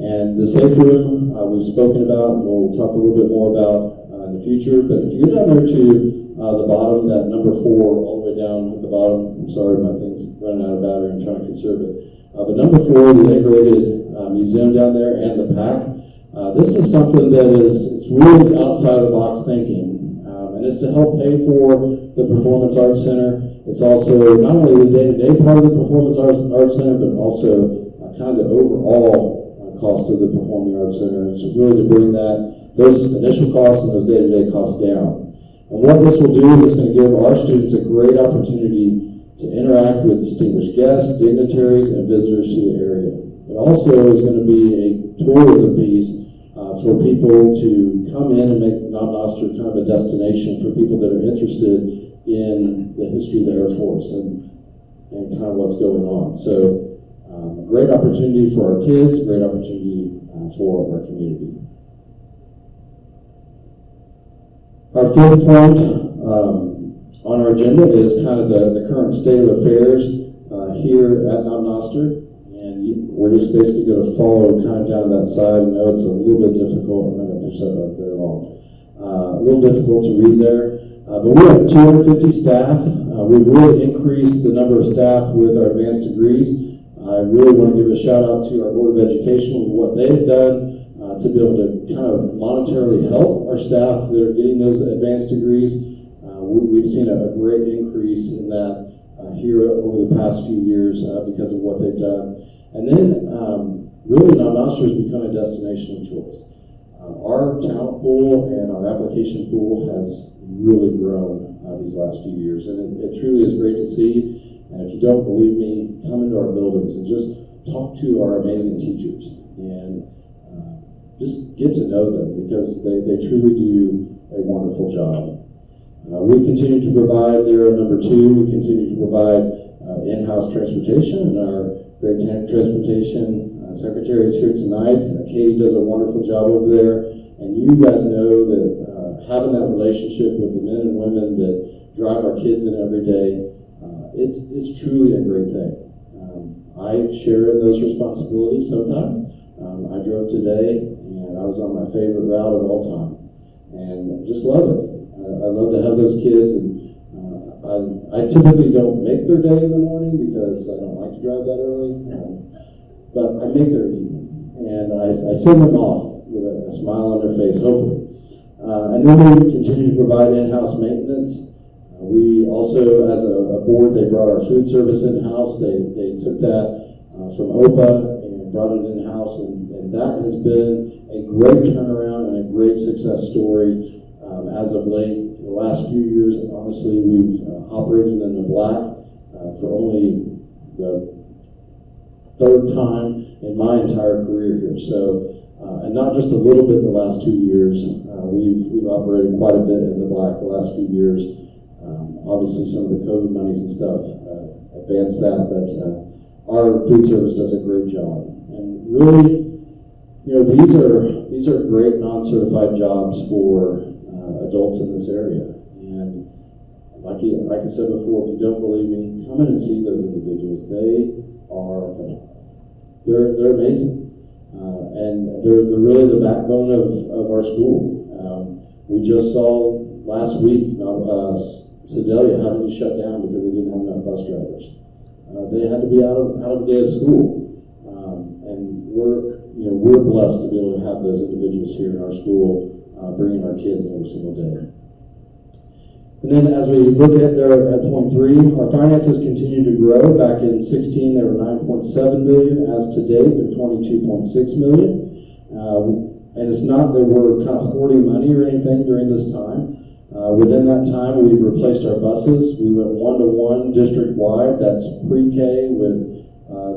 And the safe room we've spoken about, and we'll talk a little bit more about in the future, but if you go down there to the bottom, that number 4, all the way down at the bottom, I'm sorry, my thing's running out of battery, I'm trying to conserve it. But number 4, the integrated museum down there and the PAC. This is something that it's really outside of the box thinking, and it's to help pay for the Performance Arts Center. It's also not only the day-to-day part of the Performance Arts Center, but also kind of the overall cost of the Performing Arts Center. It's really to bring those initial costs and those day-to-day costs down. And what this will do is it's going to give our students a great opportunity to interact with distinguished guests, dignitaries, and visitors to the area. It also is going to be a tourism piece for people to come in and make Knob-Noster kind of a destination for people that are interested in the history of the Air Force and kind of what's going on. So a great opportunity for our kids, a great opportunity for our community. Our 5th point on our agenda is kind of the current state of affairs here at Knob-Noster, and we're just basically going to follow kind of down that side. I know it's a little bit difficult. I'm not going to push that up very long. A little difficult to read there, but we have 250 staff. We've really increased the number of staff with our advanced degrees. I really want to give a shout out to our Board of Education with what they've done to be able to kind of monetarily help our staff that are getting those advanced degrees. we've seen a great increase in that here over the past few years because of what they've done. And then really Knob Noster has become a destination of choice. Our talent pool and our application pool has really grown these last few years, and it truly is great to see. And if you don't believe me, come into our buildings and just talk to our amazing teachers and just get to know them, because they truly do a wonderful job. We continue to provide there, number 2, we continue to provide in-house transportation, and our great transportation secretary is here tonight. Katie does a wonderful job over there, and you guys know that having that relationship with the men and women that drive our kids in every day, it's truly a great thing. I share in those responsibilities sometimes. I drove today, and I was on my favorite route of all time, and just love it. I love to have those kids, and I typically don't make their day in the morning because I don't like to drive that early. But I make their evening, and I send them off with a smile on their face, hopefully. And then we continue to provide in-house maintenance. We also, as a board, they brought our food service in-house. They took that from OPA and brought it in-house, and that has been a great turnaround and a great success story as of late. The last few years, honestly, we've operated in the black for only the 3rd time in my entire career here. So, and not just a little bit in the last 2 years. We've operated quite a bit in the black the last few years. Obviously, some of the COVID monies and stuff advanced that, but our food service does a great job. And really, these are great non-certified jobs for adults in this area. And like I said before, if you don't believe me, come in and see those individuals. They are phenomenal. They're amazing, and they're really the backbone of our school. We just saw last week Sedalia having to shut down because they didn't have enough bus drivers. They had to be out of a day of school, and we're blessed to be able to have those individuals here in our school, bringing our kids every single day. And then as we look at point 3, our finances continue to grow. Back in 2016, they were $9.7 million. As to date, they're $22.6 million. And it's not that we're kind of hoarding money or anything during this time. Within that time, we've replaced our buses. We went 1-to-1 district-wide. That's pre-K with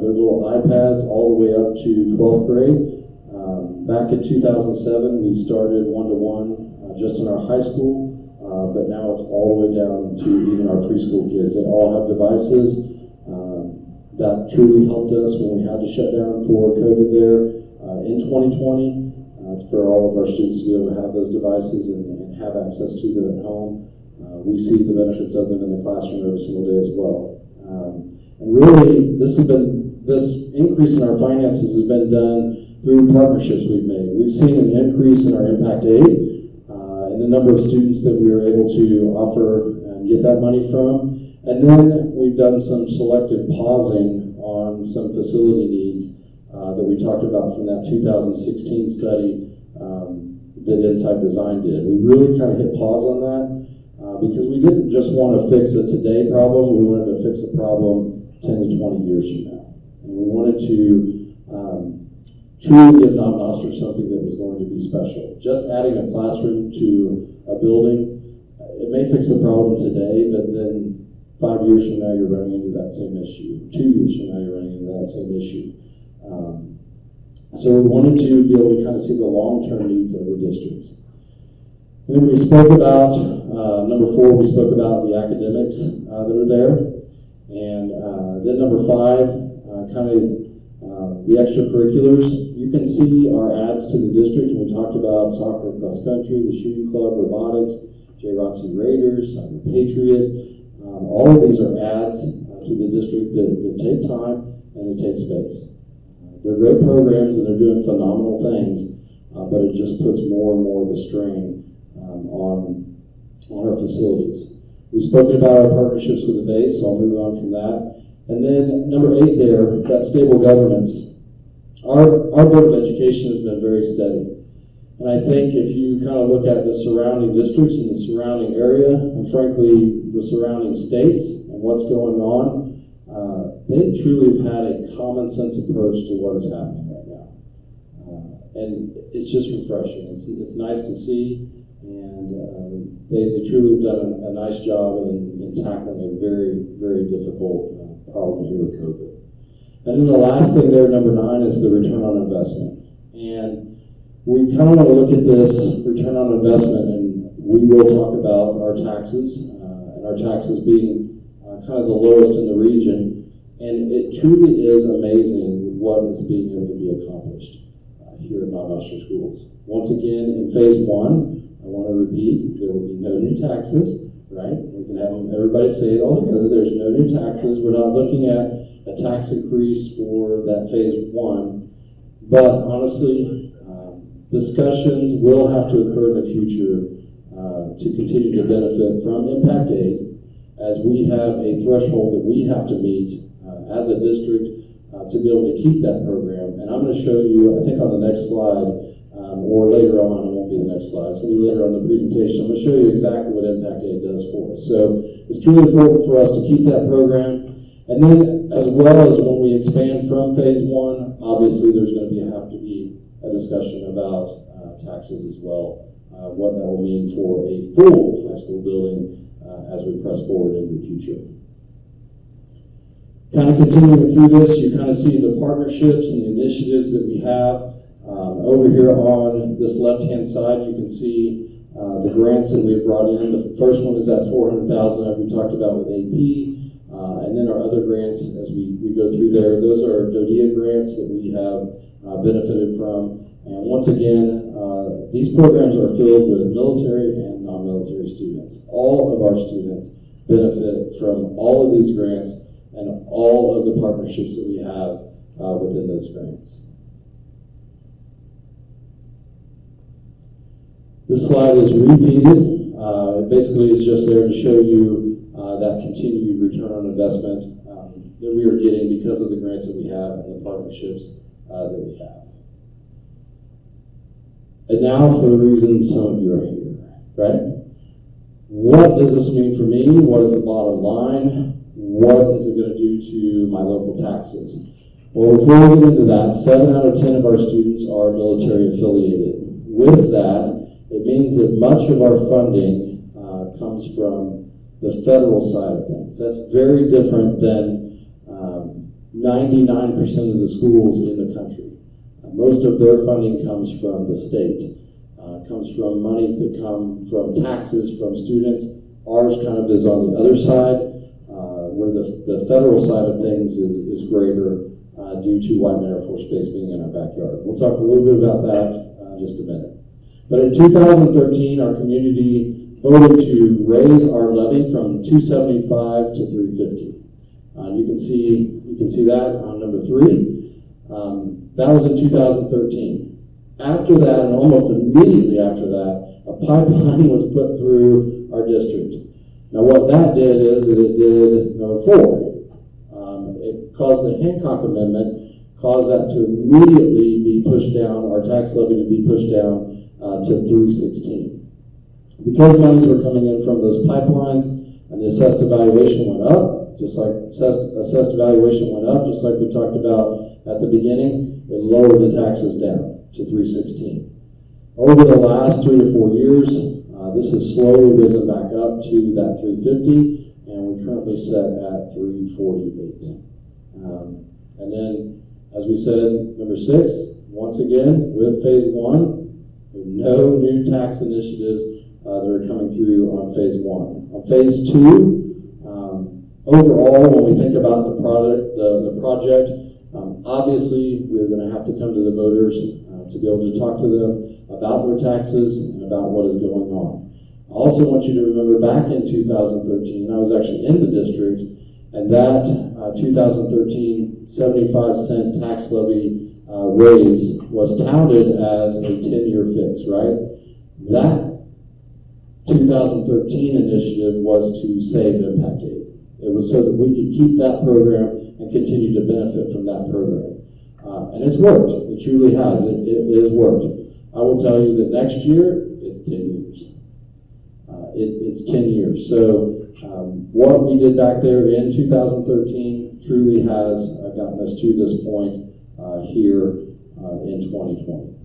their little iPads all the way up to 12th grade. Back in 2007, we started 1-to-1 just in our high school. But now it's all the way down to even our preschool kids. They all have devices. That truly helped us when we had to shut down for COVID there in 2020, for all of our students to be able to have those devices and have access to them at home. We see the benefits of them in the classroom every single day as well. And really, this increase in our finances has been done through partnerships we've made. We've seen an increase in our impact aid, and the number of students that we were able to offer and get that money from. And then we've done some selective pausing on some facility needs that we talked about from that 2016 study that Insight Design did. We really kind of hit pause on that because we didn't just want to fix a today problem, we wanted to fix a problem 10 to 20 years from now. And we wanted to truly give Knob Noster something that was going to be special. Just adding a classroom to a building, it may fix the problem today, but then 5 years from now you're running into that same issue. 2 years from now you're running into that same issue. So we wanted to be able to kind of see the long-term needs of the districts. And then we spoke about, number 4, we spoke about the academics that are there. And then number 5, kind of the extracurriculars. You can see our ads to the district, and we talked about soccer, cross country, the shooting club, robotics, JROTC Raiders, Cyber Patriot. All of these are ads to the district that take time and they take space. They're great programs and they're doing phenomenal things, but it just puts more and more of a strain on our facilities. We've spoken about our partnerships with the base, so I'll move on from that. And then number 8 there, that stable governance. Our Board of Education has been very steady. And I think if you kind of look at the surrounding districts and the surrounding area, and frankly, the surrounding states and what's going on, they truly have had a common sense approach to what is happening right now. And it's just refreshing. It's nice to see, and they truly have done a nice job in tackling a very, very difficult problem here with COVID. And then the last thing there, number 9, is the return on investment. And we kind of want to look at this return on investment, and we will talk about our taxes, and our taxes being kind of the lowest in the region. And it truly is amazing what is being able to be accomplished here at Mount Usher Schools. Once again, in phase 1, I want to repeat, there will be no new taxes, right? We can have everybody say it all together. There's no new taxes. We're not looking at a tax increase for that phase 1. But honestly, discussions will have to occur in the future to continue to benefit from Impact Aid, as we have a threshold that we have to meet as a district to be able to keep that program. And I'm going to show you, I think on the next slide, or later on, it won't be the next slide, it's going to be later on in the presentation, I'm going to show you exactly what Impact Aid does for us. So it's truly important for us to keep that program. And then, as well as when we expand from phase 1, obviously there's going to have to be a discussion about taxes as well, what that will mean for a full high school building as we press forward into the future. Kind of continuing through this, you kind of see the partnerships and the initiatives that we have. Over here on this left-hand side, you can see the grants that we've brought in. The first one is that $400,000 that we talked about with AP, and then our other grants as we go through there. Those are DODEA grants that we have benefited from. And once again, these programs are filled with military and non-military students. All of our students benefit from all of these grants and all of the partnerships that we have within those grants. This slide is repeated. It basically is just there to show you that continued return on investment that we are getting because of the grants that we have and the partnerships that we have. And now for the reason some of you are here, right? What does this mean for me? What is the bottom line? What is it going to do to my local taxes? Well, before we get into that, 7 out of 10 of our students are military affiliated. With that, it means that much of our funding comes from the federal side of things. That's very different than 99% of the schools in the country. Most of their funding comes from the state, comes from monies that come from taxes from students. Ours kind of is on the other side, where the federal side of things is greater due to Whiteman Air Force Base being in our backyard. We'll talk a little bit about that in just a minute. But in 2013, our community voted to raise our levy from $275 to $350. You can see that on number 3. That was in 2013. After that, and almost immediately after that, a pipeline was put through our district. Now what that did is that it did number 4. It caused the Hancock Amendment, caused that to immediately be pushed down, our tax levy to be pushed down to $316. Because monies were coming in from those pipelines and the assessed evaluation went up, just like assessed evaluation went up, just like we talked about at the beginning, it lowered the taxes down to $316. Over the last 3 to 4 years, this has slowly risen back up to that $350, and we currently set at $348. And then, as we said, number 6, once again, with phase 1, no new tax initiatives that are coming through on phase 1. On phase 2, overall, when we think about the project, obviously we're going to have to come to the voters to be able to talk to them about their taxes and about what is going on. I also want you to remember back in 2013, I was actually in the district, and that 2013 75-cent tax levy raise was touted as a 10-year fix, right? That 2013 initiative was to save Impact Aid. It was so that we could keep that program and continue to benefit from that program. And it's worked. It truly has. It has worked. I will tell you that next year, it's 10 years. It's 10 years. So what we did back there in 2013 truly has gotten us to this point here in 2020.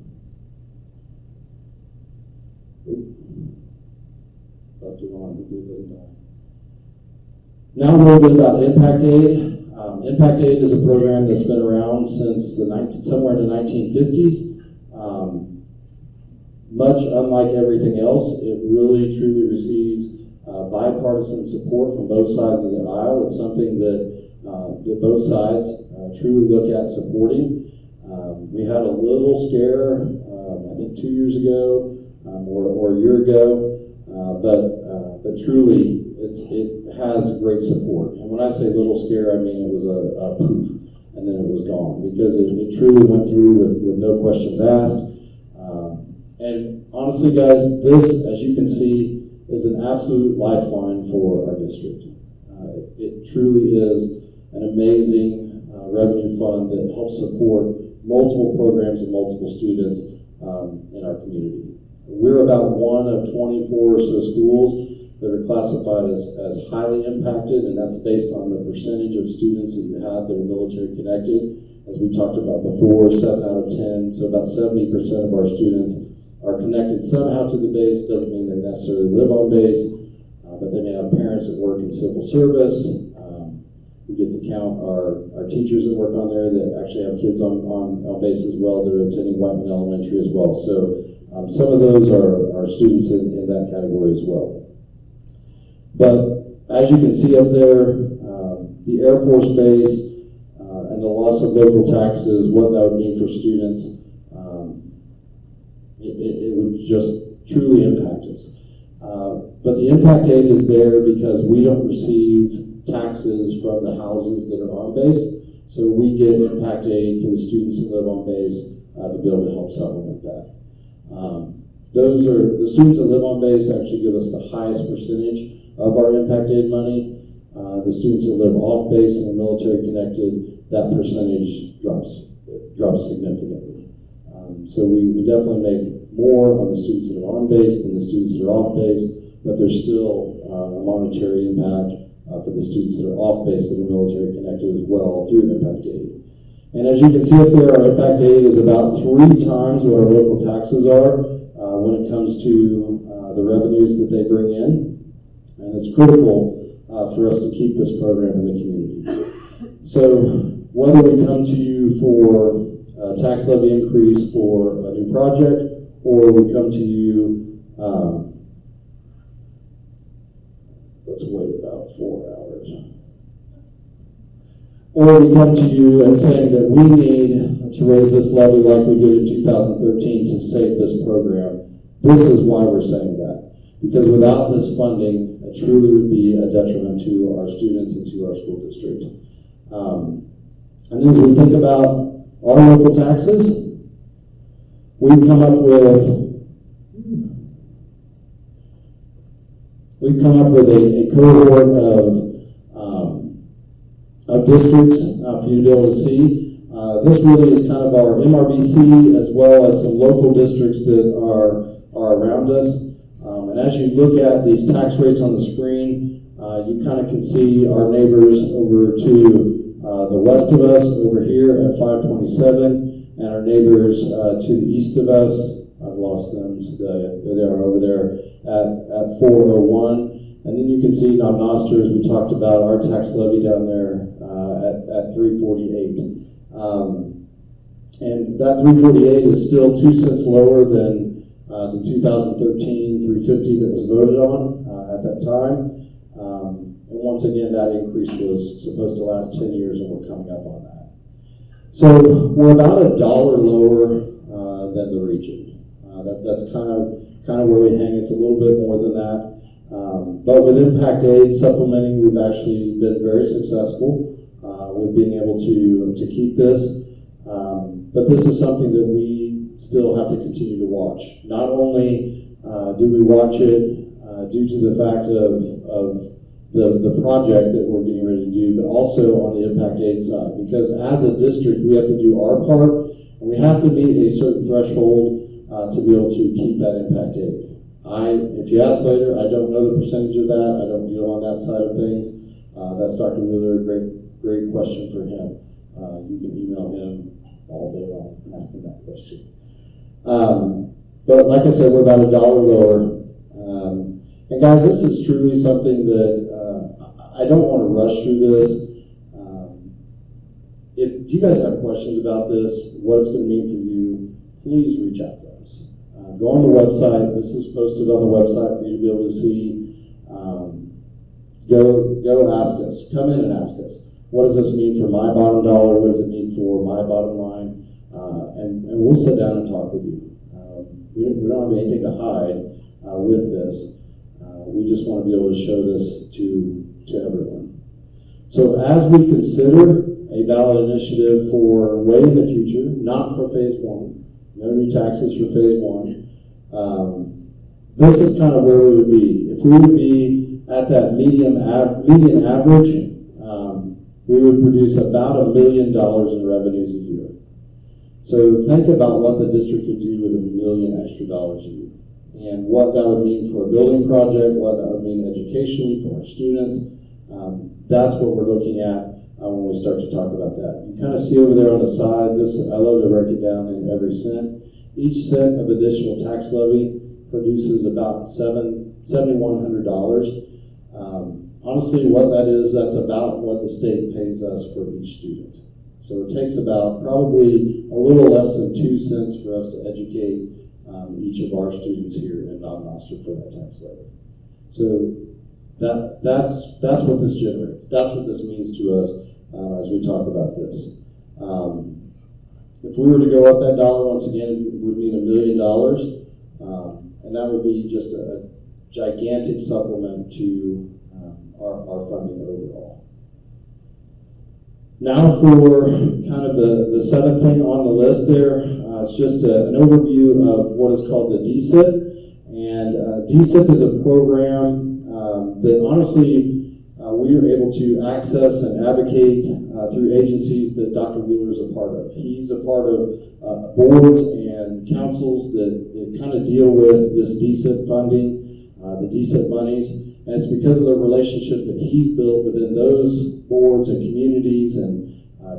Left it on, hopefully it doesn't die. Now a little bit about Impact Aid. Impact Aid is a program that's been around since somewhere in the 1950s. Much unlike everything else, it really truly receives bipartisan support from both sides of the aisle. It's something that both sides truly look at supporting. We had a little scare, I think 2 years ago or a year ago, but truly it has great support. And when I say little scare, I mean it was a poof, and then it was gone, because it truly went through with no questions asked. And honestly, guys, this, as you can see, is an absolute lifeline for our district. It truly is an amazing revenue fund that helps support multiple programs and multiple students in our community. We're about one of 24 or so schools that are classified as highly impacted, and that's based on the percentage of students that you have that are military connected. As we talked about before, 7 out of 10, so about 70% of our students are connected somehow to the base. Doesn't mean they necessarily live on base, but they may have parents that work in civil service. We get to count our teachers that work on there that actually have kids on base as well that are attending Whiteman Elementary as well. So some of those are students in that category as well. But as you can see up there, the Air Force Base and the loss of local taxes, what that would mean for students, it would just truly impact us. But the Impact Aid is there because we don't receive taxes from the houses that are on base, so we get Impact Aid for the students that live on base to be able to help supplement that. Those are the students that live on base actually give us the highest percentage of our Impact Aid money. The students that live off base and are military connected, that percentage drops significantly. So we definitely make more on the students that are on base than the students that are off base, but there's still a monetary impact for the students that are off base that are military connected as well through Impact Aid. And as you can see up there, our Impact Aid is about 3 times what our local taxes are when it comes to the revenues that they bring in. And it's critical for us to keep this program in the community. So whether we come to you for a tax levy increase for a new project, or we come to you, let's wait about 4 hours. Or we come to you and saying that we need to raise this levy like we did in 2013 to save this program. This is why we're saying that. Because without this funding, it truly would be a detriment to our students and to our school district. And as we think about our local taxes, we've come up with a cohort of districts for you to be able to see. This really is kind of our MRBC as well as some local districts that are around us. And as you look at these tax rates on the screen, you kind of can see our neighbors over to the west of us over here at 527, and our neighbors to the east of us, I've lost them, there they are over there at 401. And then you can see Knob Noster, as we talked about, our tax levy down there at 348. And that 348 is still 2 cents lower than the 2013 350 that was voted on at that time. And once again, that increase was supposed to last 10 years, and we're coming up on that. So we're about $1 lower than the region. That's kind of where we hang. It's a little bit more than that. But with Impact Aid supplementing, we've actually been very successful with being able to keep this. But this is something that we still have to continue to watch. Not only do we watch it due to the fact of the project that we're getting ready to do, but also on the Impact Aid side. Because as a district, we have to do our part, and we have to meet a certain threshold to be able to keep that impact aid. If you ask later, I don't know the percentage of that. I don't deal on that side of things. That's Dr. Wheeler. Great question for him. You can email him all day long and ask him that question. But like I said, we're about $1 lower. And guys, this is truly something that I don't want to rush through this. If you guys have questions about this, what it's going to mean for you, please reach out to us. Go on the website. This is posted on the website for you to be able to see. Go ask us. Come in and ask us. What does this mean for my bottom dollar? What does it mean for my bottom line? And we'll sit down and talk with you. We don't have anything to hide with this. We just want to be able to show this to everyone. So as we consider a ballot initiative for way in the future, not for phase 1, no new taxes for phase 1, this is kind of where we would be. If we would be at that median average, we would produce about $1 million in revenues a year. So think about what the district could do with $1 million extra dollars a year, and what that would mean for a building project, what that would mean educationally for our students. That's what we're looking at when we start to talk about that. You kind of see over there on the side, I love to break it down in every cent. Each cent of additional tax levy produces about $7,100. Honestly, what that is, that's about what the state pays us for each student. So it takes about probably a little less than 2 cents for us to educate each of our students here in non-master for that tax levy. So that's what this generates. That's what this means to us as we talk about this. If we were to go up that dollar once again, it would mean $1 million, and that would be just a gigantic supplement to our funding overall. Now for kind of the seventh thing on the list there, it's just an overview of what is called the DSIP. And DSIP is a program that honestly we are able to access and advocate through agencies that Dr. Wheeler is a part of. He's a part of boards and councils that kind of deal with this DSIP funding, the DSIP monies. And it's because of the relationship that he's built within those boards and communities and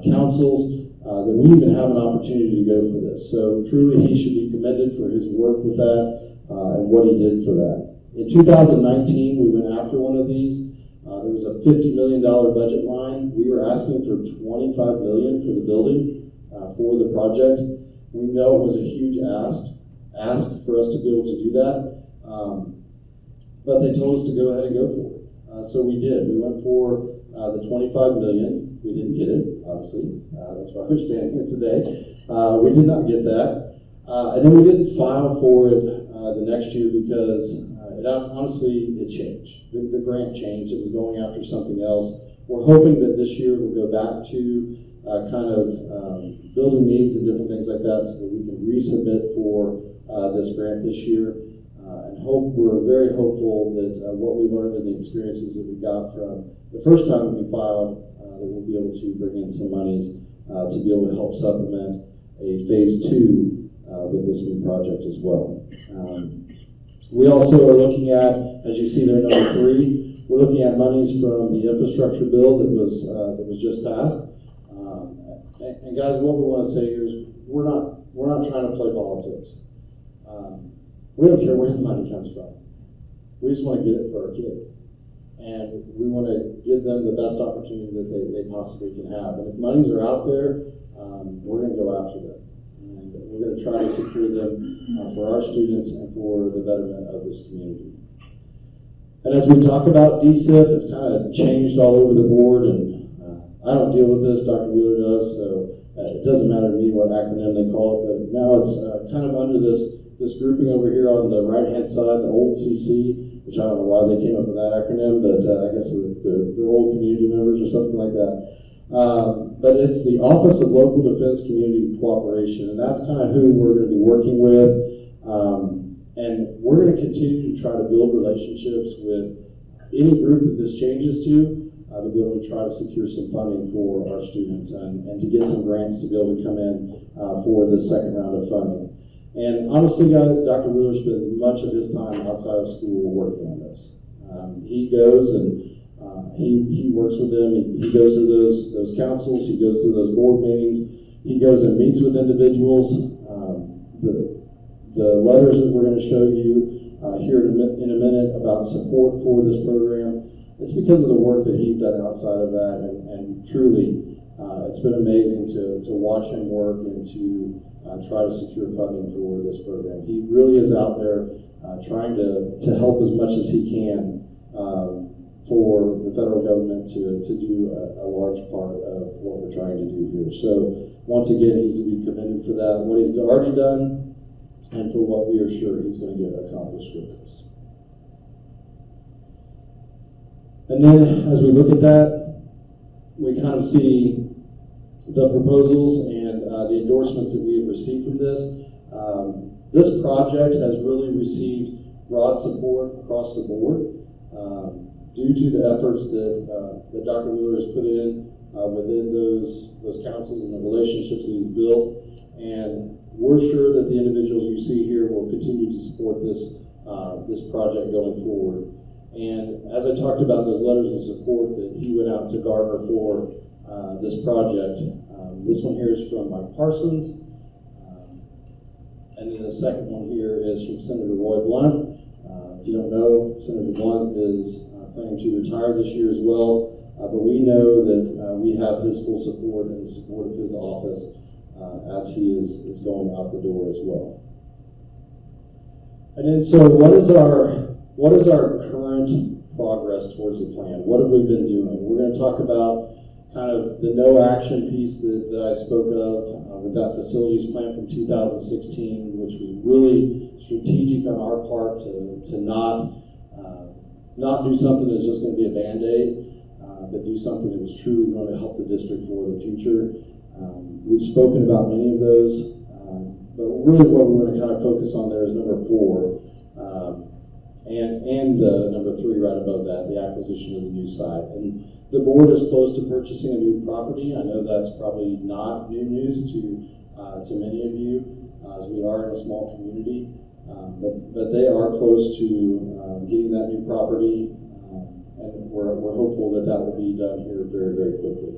councils that we even have an opportunity to go for this. So truly he should be commended for his work with that and what he did for that. In 2019, we went after one of these. There was a $50 million budget line. We were asking for $25 million for the building for the project. We know it was a huge ask for us to be able to do that. But they told us to go ahead and go for it. So we did. We went for the $25 million. We didn't get it, obviously. That's why we're standing here today. We did not get that. And then we didn't file for it the next year because honestly, it changed. The grant changed. It was going after something else. We're hoping that this year we'll go back to kind of building needs and different things like that so that we can resubmit for this grant this year. We're very hopeful that what we learned and the experiences that we got from the first time that we filed, that we'll be able to bring in some monies to be able to help supplement a phase 2 with this new project as well. We also are looking at, as you see there, number 3, we're looking at monies from the infrastructure bill that was just passed. And guys, what we want to say here is we're not trying to play politics. We don't care where the money comes from. We just want to get it for our kids. And we want to give them the best opportunity that they possibly can have. And if monies are out there, we're going to go after them. And we're going to try to secure them for our students and for the betterment of this community. And as we talk about DSIP, it's kind of changed all over the board. And I don't deal with this, Dr. Wheeler does, so it doesn't matter to me what acronym they call it. But now it's kind of under this grouping over here on the right-hand side, the old CC, which I don't know why they came up with that acronym, but I guess they're old community members or something like that. But it's the Office of Local Defense Community Cooperation, and that's kind of who we're going to be working with. And we're going to continue to try to build relationships with any group that this changes to be able to try to secure some funding for our students and to get some grants to be able to come in for the second round of funding. And honestly, guys, Dr. Wheeler spends much of his time outside of school working on this. He goes and he works with them. He goes to those councils. He goes to those board meetings. He goes and meets with individuals. The letters that we're going to show you here in a minute about support for this program, it's because of the work that he's done outside of that, and truly, it's been amazing to watch him work and to try to secure funding for this program. He really is out there trying to help as much as he can for the federal government to do a large part of what we're trying to do here. So once again, he's to be commended for that, what he's already done, and for what we are sure he's going to get accomplished with this. And then as we look at that, we kind of see the proposals and the endorsements that we have received from this. This project has really received broad support across the board due to the efforts that Dr. Wheeler has put in within those councils and the relationships that he's built. And we're sure that the individuals you see here will continue to support this project going forward. And as I talked about those letters of support that he went out to garner for this project, this one here is from Mike Parsons, and then the second one here is from Senator Roy Blunt. If you don't know, Senator Blunt is planning to retire this year as well, but we know that we have his full support and the support of his office as he is going out the door as well. And then, so what is our current progress towards the plan? What have we been doing? We're going to talk about kind of the no action piece that I spoke of with that facilities plan from 2016, which was really strategic on our part to not do something that's just going to be a Band-Aid, but do something that was truly going to help the district for the future. We've spoken about many of those, but really what we want to kind of focus on there is number 4, and number 3 right above that, the acquisition of the new site. And the board is close to purchasing a new property. I know that's probably not new news to many of you, as we are in a small community, but they are close to getting that new property, and we're hopeful that will be done here very, very quickly.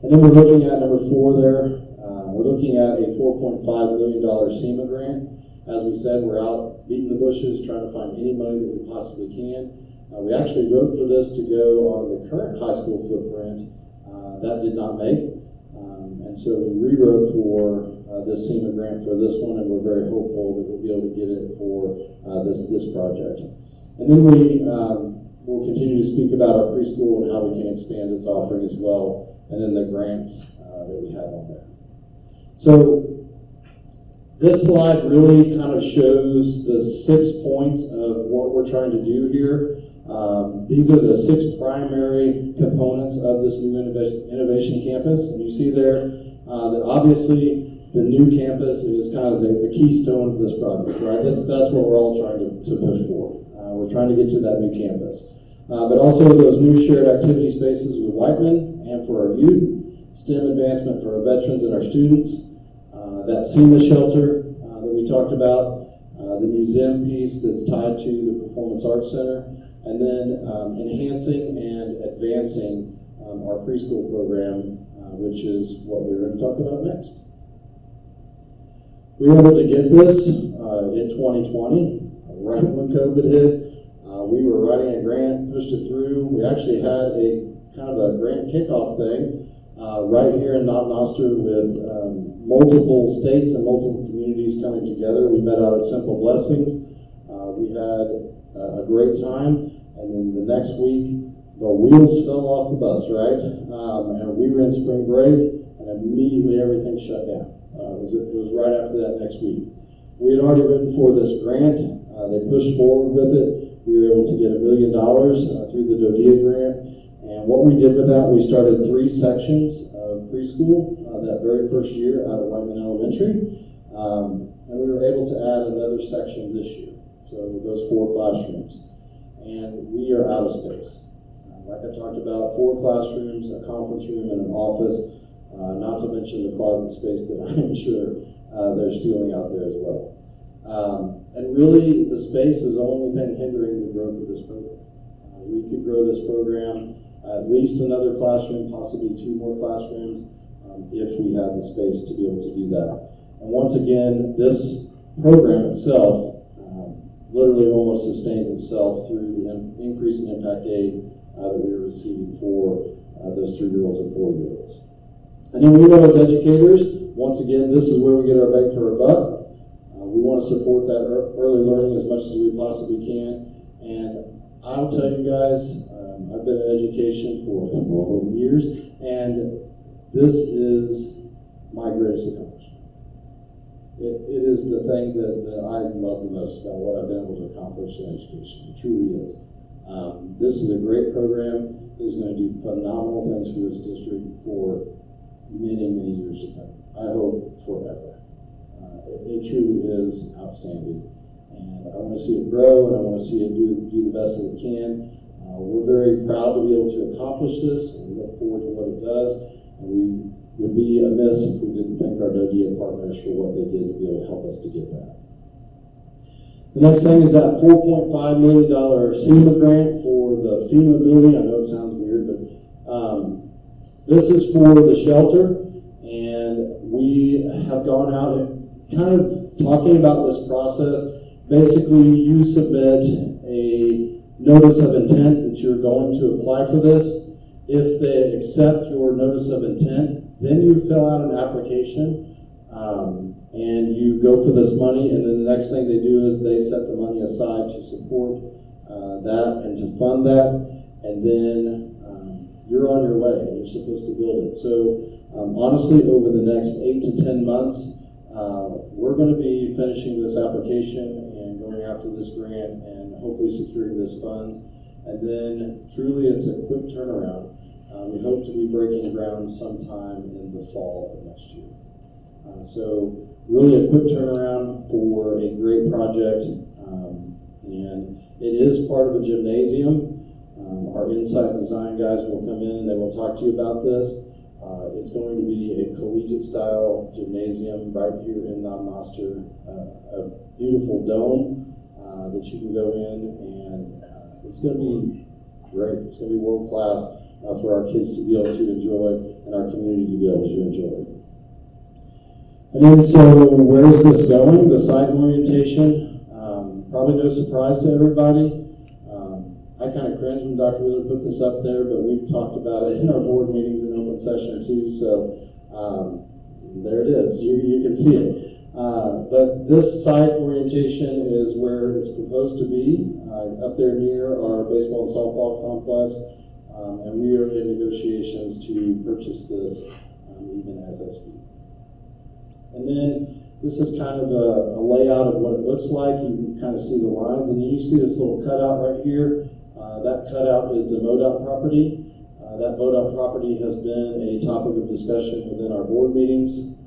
And then we're looking at number 4 there. We're looking at a $4.5 million SEMA grant. As we said, we're out beating the bushes, trying to find any money that we possibly can. We actually wrote for this to go on the current high school footprint. That did not make. And so we rewrote for this SEMA grant for this one, and we're very hopeful that we'll be able to get it for this project. And then we'll continue to speak about our preschool and how we can expand its offering as well, and then the grants that we have on there. So this slide really kind of shows the 6 points of what we're trying to do here. These are the 6 primary components of this new innovation campus. And you see there that obviously the new campus is kind of the keystone of this project, right? That's what we're all trying to push for. We're trying to get to that new campus. But also those new shared activity spaces with Whiteman and for our youth, STEM advancement for our veterans and our students, that SEMA shelter that we talked about, the museum piece that's tied to the Performance Arts Center, and then enhancing and advancing our preschool program, which is what we're going to talk about next. We were able to get this in 2020, right when COVID hit. We were writing a grant, pushed it through. We actually had a kind of a grant kickoff thing right here in Noster with multiple states and multiple communities coming together. We met out at Simple Blessings. We had a great time, and then the next week, the wheels fell off the bus, right? And we were in spring break, and immediately everything shut down. It was right after that next week. We had already written for this grant. They pushed forward with it. We were able to get $1 million through the DODEA grant. And what we did with that, we started 3 sections of preschool that very first year out of Whiteman Elementary. And we were able to add another section this year. So those 4 classrooms. And we are out of space. Like I talked about, 4 classrooms, a conference room, and an office, not to mention the closet space that I'm sure they're stealing out there as well. And really, the space is the only thing hindering the growth of this program. We could grow this program at least another classroom, possibly 2 more classrooms, if we had the space to be able to do that. And once again, this program itself literally almost sustains itself through the increase in impact aid that we are receiving for those 3-year-olds and 4-year-olds. And then we know as educators, once again, this is where we get our bang for our buck. We want to support that early learning as much as we possibly can. And I'll tell you guys, I've been in education for over years, and this is my greatest accomplishment. It is the thing that I love the most about what I've been able to accomplish in education. It truly is. This is a great program. It is going to do phenomenal things for this district for many, many years to come. I hope forever. It truly is outstanding. And I want to see it grow, and I want to see it do the best that it can. We're very proud to be able to accomplish this, and we look forward to what it does. And we would be amiss if we didn't thank our DoDEA partners for what they did to be able to help us to get that. The next thing is that $4.5 million SEMA grant for the FEMA building. I know it sounds weird, but this is for the shelter, and we have gone out and kind of talking about this process. Basically, you submit a notice of intent that you're going to apply for this. If they accept your notice of intent, then you fill out an application and you go for this money, and then the next thing they do is they set the money aside to support that and to fund that, and then you're on your way and you're supposed to build it. So honestly, over the next 8 to 10 months, we're going to be finishing this application and going after this grant and hopefully securing those funds. And then truly it's a quick turnaround. We hope to be breaking ground sometime in the fall of next year. So really a quick turnaround for a great project. And it is part of a gymnasium. Our Insight Design guys will come in and they will talk to you about this. It's going to be a collegiate-style gymnasium right here in Non-Noster, a beautiful dome that you can go in, and it's going to be great. It's going to be world-class for our kids to be able to enjoy and our community to be able to enjoy. And then, so where's this going? The site orientation, probably no surprise to everybody. I kind of cringe when Dr. Wheeler put this up there, but we've talked about it in our board meetings in open session too, so there it is. You can see it. But this site orientation is where it's proposed to be, up there near our baseball and softball complex, and we are in negotiations to purchase this even as I speak. And then this is kind of a layout of what it looks like. You can kind of see the lines, and then you see this little cutout right here. That cutout is the MoDOT property. That MoDOT property has been a topic of discussion within our board meetings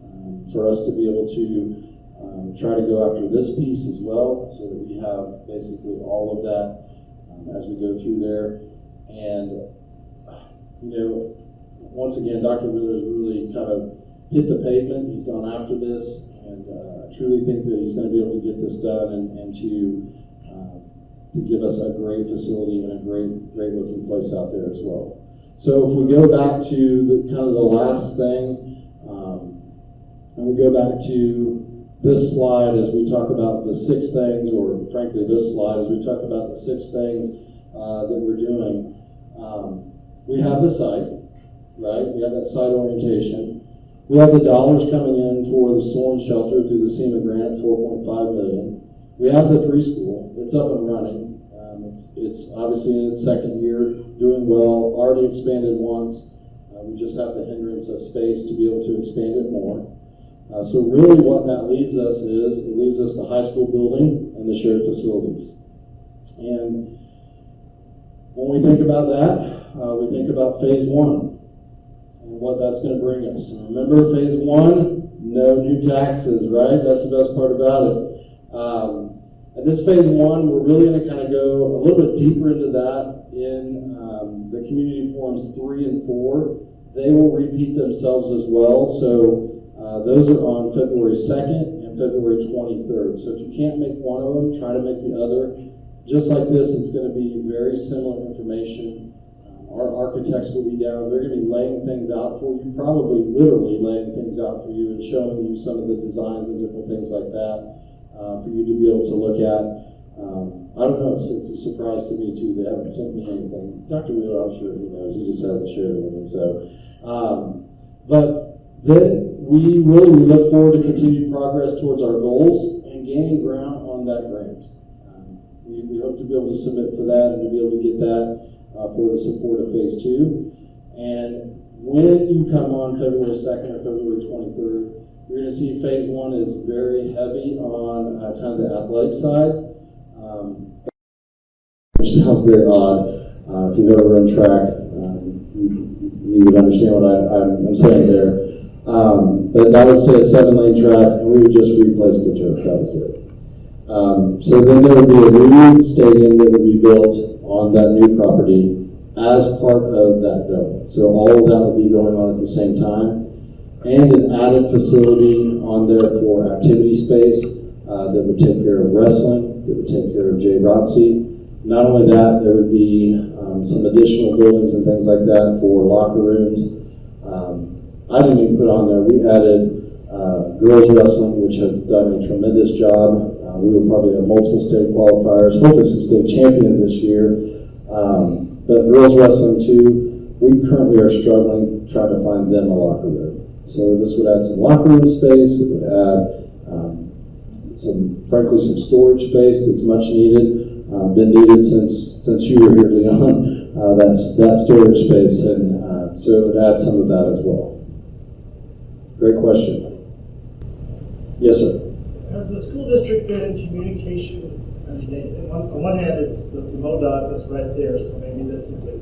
for us to be able to try to go after this piece as well, so that we have basically all of that as we go through there. And, you know, once again, Dr. Wheeler has really kind of hit the pavement. He's gone after this, and I truly think that he's going to be able to get this done and to give us a great facility and a great looking place out there as well. So if we go back to the kind of the last thing, and we go back to this slide as we talk about the 6 things, or frankly this slide as we talk about the 6 things that we're doing. We have the site, right? We have that site orientation. We have the dollars coming in for the storm shelter through the SEMA grant, $4.5 million. We have the preschool. It's up and running. It's obviously in its 2nd year, doing well, already expanded once. We just have the hindrance of space to be able to expand it more. So really what that leaves us is, it leaves us the high school building and the shared facilities. And when we think about that, we think about phase 1 and what that's going to bring us. And remember, phase 1, no new taxes, right? That's the best part about it. And this phase 1, we're really going to kind of go a little bit deeper into that in the community forums 3 and 4. They will repeat themselves as well. So those are on February 2nd and February 23rd. So if you can't make one of them, try to make the other. Just like this, it's going to be very similar information. Our architects will be down. They're going to be laying things out for you, probably literally laying things out for you and showing you some of the designs and different things like that for you to be able to look at. I don't know, it's a surprise to me too. They haven't sent me anything. Dr. Wheeler, I'm sure he knows. He just hasn't shared it with me. So, but then we look forward to continued progress towards our goals and gaining ground on that grant. We hope to be able to submit for that and to be able to get that for the support of Phase 2. And when you come on February 2nd or February 23rd, you're going to see Phase 1 is very heavy on kind of the athletic side, which sounds very odd. If you've ever run track, you would understand what I'm saying there. But that would say a 7-lane track, and we would just replace the turf. That was it. So then there would be a new stadium that would be built on that new property as part of that building. So all of that would be going on at the same time. And an added facility on there for activity space that would take care of wrestling, that would take care of JROTC. Not only that, there would be some additional buildings and things like that for locker rooms. I didn't even put on there, we added girls wrestling, which has done a tremendous job. We will probably have multiple state qualifiers, hopefully some state champions this year. But girls wrestling too, we currently are struggling trying to find them a locker room. So this would add some locker room space, it would add frankly some storage space that's much needed, been needed since you were here, Leon. That's that storage space, and so it would add some of that as well. Great question. Yes, sir. Has the school district been in communication? I mean, on one hand, it's the MoDOT that's right there, so maybe this is a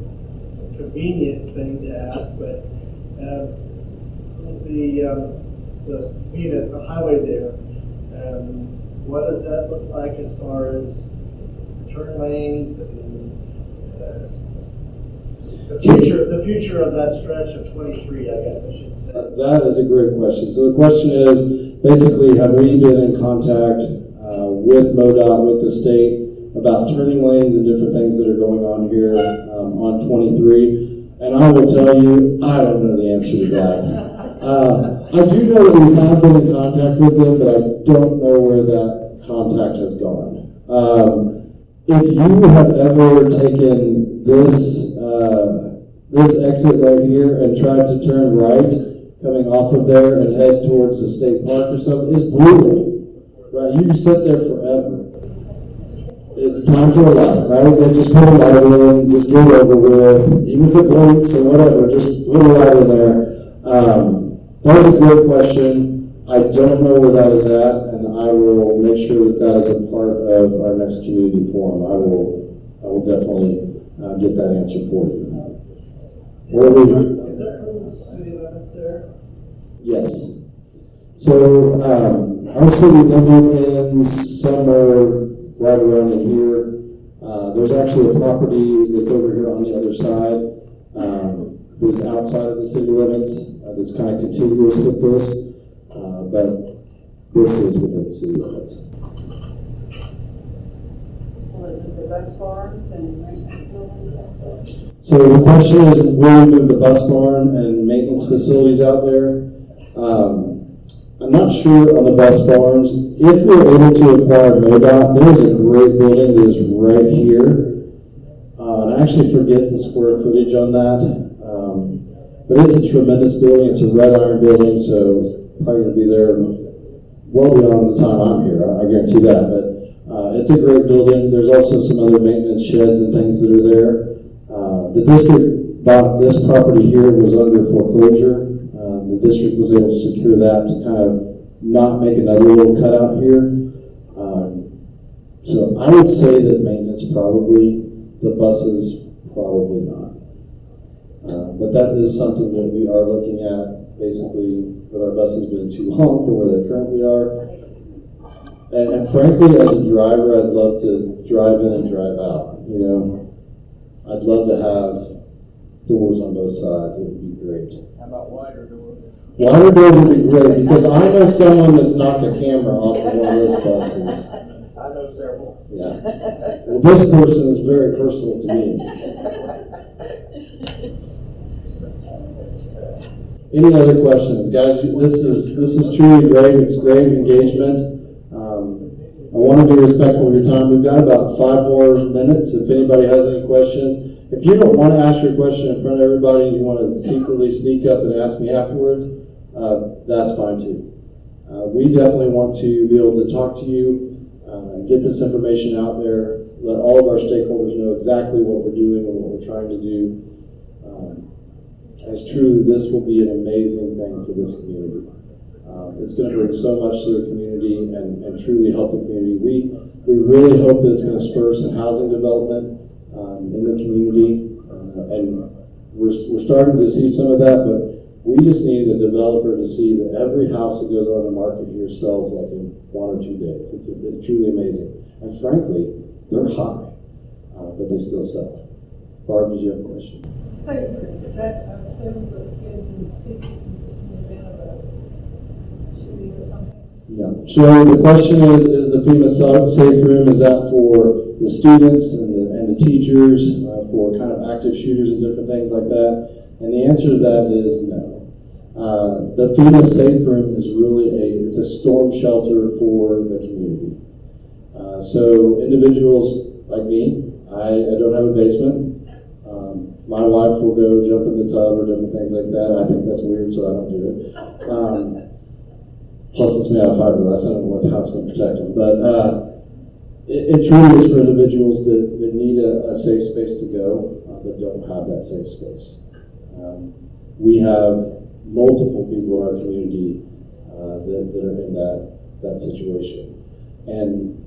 convenient thing to ask, but being at the highway there, what does that look like as far as turn lanes and the future of that stretch of 23, I guess I should say? That is a great question. So the question is, basically, have we been in contact with MoDOT, with the state, about turning lanes and different things that are going on here on 23? And I will tell you, I don't know the answer to that. I do know that we have been in contact with them, but I don't know where that contact has gone. If you have ever taken this exit right here and tried to turn right, coming off of there and head towards the state park or something, it's brutal, right? You just sit there forever. It's time for a light, right? They just put a light in, just get it over with, even if it blinks or whatever, just put a light in there. That's a great question. I don't know where that is at, and I will make sure that that is a part of our next community forum. I will definitely get that answer for you. Is there city limits there? Yes. So our city limit ends somewhere right around in here. There's actually a property that's over here on the other side that's outside of the city limits. That's kind of contiguous with this, but this is within the city limits. The bus farms and maintenance buildings? So the question is, will we move the bus barn and maintenance facilities out there? I'm not sure on the bus barns. If we're able to acquire MoDOT, there's a great building that is right here. And I actually forget the square footage on that. But it's a tremendous building. It's a red iron building, so it's probably going to be there well beyond the time I'm here. I guarantee that. But it's a great building. There's also some other maintenance sheds and things that are there. The district bought this property here, was under foreclosure. The district was able to secure that to kind of not make another little cutout here. So I would say that maintenance probably, the buses probably not. But that is something that we are looking at, basically, with our buses being too long for where they currently are. And frankly, as a driver, I'd love to drive in and drive out. You know, I'd love to have doors on both sides. It would be great. How about wider doors? Water bills would be great, because I know someone that's knocked a camera off of one of those buses. I know several. Yeah. Well, this person is very personal to me. Any other questions? Guys, this is truly great. It's great engagement. I want to be respectful of your time. We've got about 5 more minutes. If anybody has any questions, if you don't want to ask your question in front of everybody and you want to secretly sneak up and ask me afterwards, that's fine too. We definitely want to be able to talk to you, get this information out there, let all of our stakeholders know exactly what we're doing and what we're trying to do. As truly, this will be an amazing thing for this community. It's going to bring so much to the community and truly help the community. We really hope that it's going to spur some housing development in the community, and we're starting to see some of that, but we just need a developer to see that every house that goes on the market here sells like in 1 or 2 days. It's truly amazing. And frankly, they're high, but they still sell. Barb, did you have a question? So that assumes that kids and teachers in the event of a shooting or something. Yeah. So the question is the FEMA Safe Room, is that for the students and the teachers, for kind of active shooters and different things like that? And the answer to that is no. The FEMA Safe Room is really it's a storm shelter for the community. So individuals like me, I don't have a basement. My wife will go jump in the tub or different things like that. I think that's weird, so I don't do it. Plus, it's made out of fiberglass. I don't know how it's going to protect them. But it truly is for individuals that need a safe space to go, that don't have that safe space. We have multiple people in our community that are in that situation. And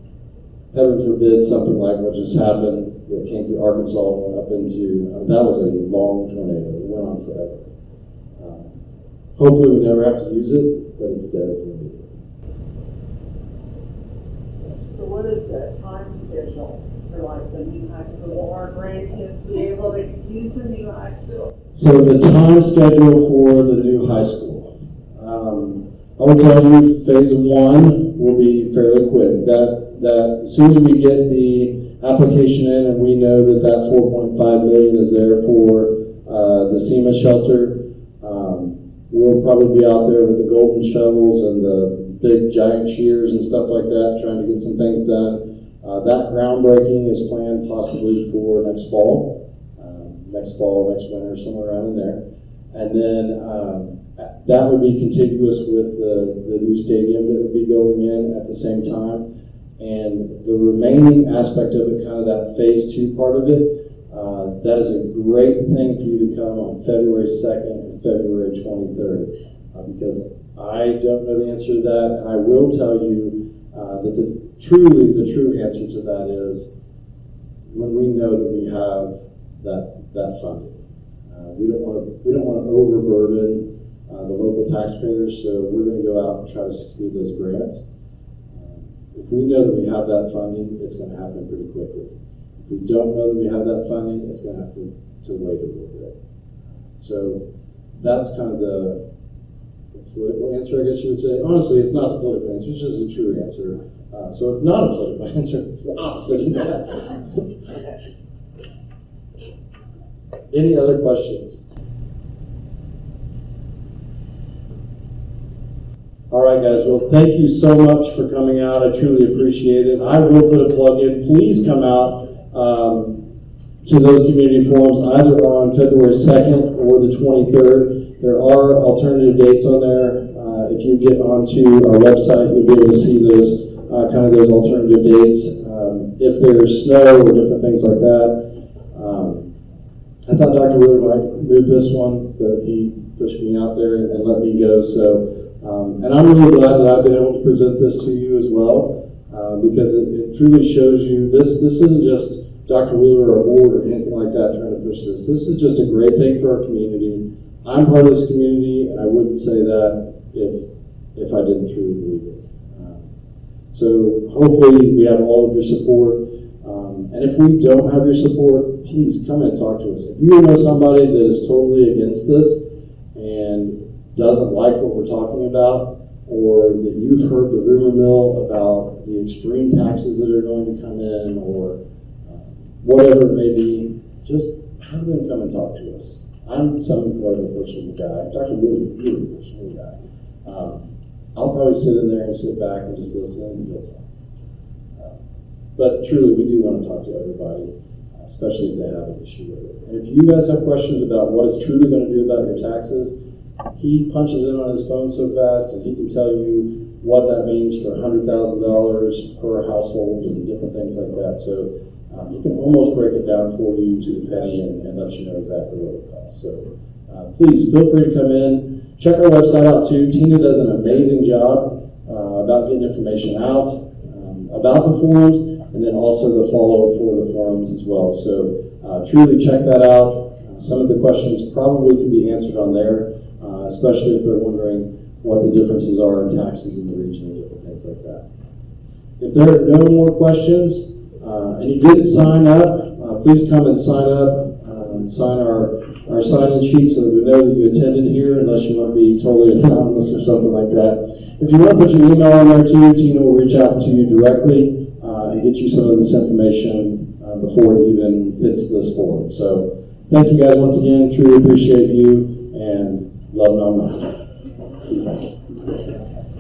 heaven forbid something like what just happened that came through Arkansas and went up into, that was a long tornado. It went on forever. Hopefully we never have to use it, but it's there for me. So what is that time schedule for like the new high school? Will our grandkids be able to use the new high school? So the time schedule for the new high school. I will tell you, phase 1 will be fairly quick. That as soon as we get the application in and we know that 4.5 million is there for the SEMA shelter, we'll probably be out there with the golden shovels and the big giant shears and stuff like that, trying to get some things done. That groundbreaking is planned possibly for next fall, next winter, somewhere around in there. And then that would be contiguous with the new stadium that would be going in at the same time. And the remaining aspect of it, kind of that phase 2 part of it, that is a great thing for you to come on February 2nd and February 23rd, because I don't know the answer to that, and I will tell you that the true answer to that is when we know that we have that funding. We don't want to overburden the local taxpayers, so we're going to go out and try to secure those grants. If we know that we have that funding, it's going to happen pretty quickly. If we don't know that we have that funding, it's going to have to wait a little bit. So that's kind of the political answer, I guess you would say. Honestly, it's not the political answer, it's just a true answer. So it's not a political answer, it's the opposite of that. Any other questions? All right, guys. Well, thank you so much for coming out. I truly appreciate it. I will put a plug in. Please come out to those community forums either on February 2nd or the 23rd. There are alternative dates on there. If you get onto our website, you'll be able to see those those alternative dates. If there's snow or different things like that. I thought Dr. Wheeler might move this one, but he pushed me out there and let me go. So. And I'm really glad that I've been able to present this to you as well, because it truly shows you this isn't just Dr. Wheeler or a board or anything like that trying to push this. This is just a great thing for our community. I'm part of this community, and I wouldn't say that if I didn't truly believe it. So hopefully we have all of your support. And if we don't have your support, please come and talk to us. If you know somebody that is totally against this, and doesn't like what we're talking about, or that you've heard the rumor mill about the extreme taxes that are going to come in, or whatever it may be, just have them come and talk to us. I'm some sort of a personal guy. I'm actually really personal guy. I'll probably sit in there and sit back and just listen and you'll talk. But truly, we do want to talk to everybody, especially if they have an issue with it. And if you guys have questions about what it's truly going to do about your taxes, he punches in on his phone so fast and he can tell you what that means for $100,000 per household and different things like that. So he can almost break it down for you to the penny and let you know exactly what it costs. So please feel free to come in. Check our website out too. Tina does an amazing job about getting information out about the forums, and then also the follow-up for the forums as well. So truly check that out. Some of the questions probably can be answered on there, especially if they're wondering what the differences are in taxes in the region and different things like that. If there are no more questions, and you didn't sign up, please come and sign up, sign our sign-in sheet so that we know that you attended here, unless you want to be totally anonymous or something like that. If you want to put your email on there too, Tina will reach out to you directly and get you some of this information before it even hits this forum. So thank you guys once again. Truly appreciate you, and love no master. See you guys.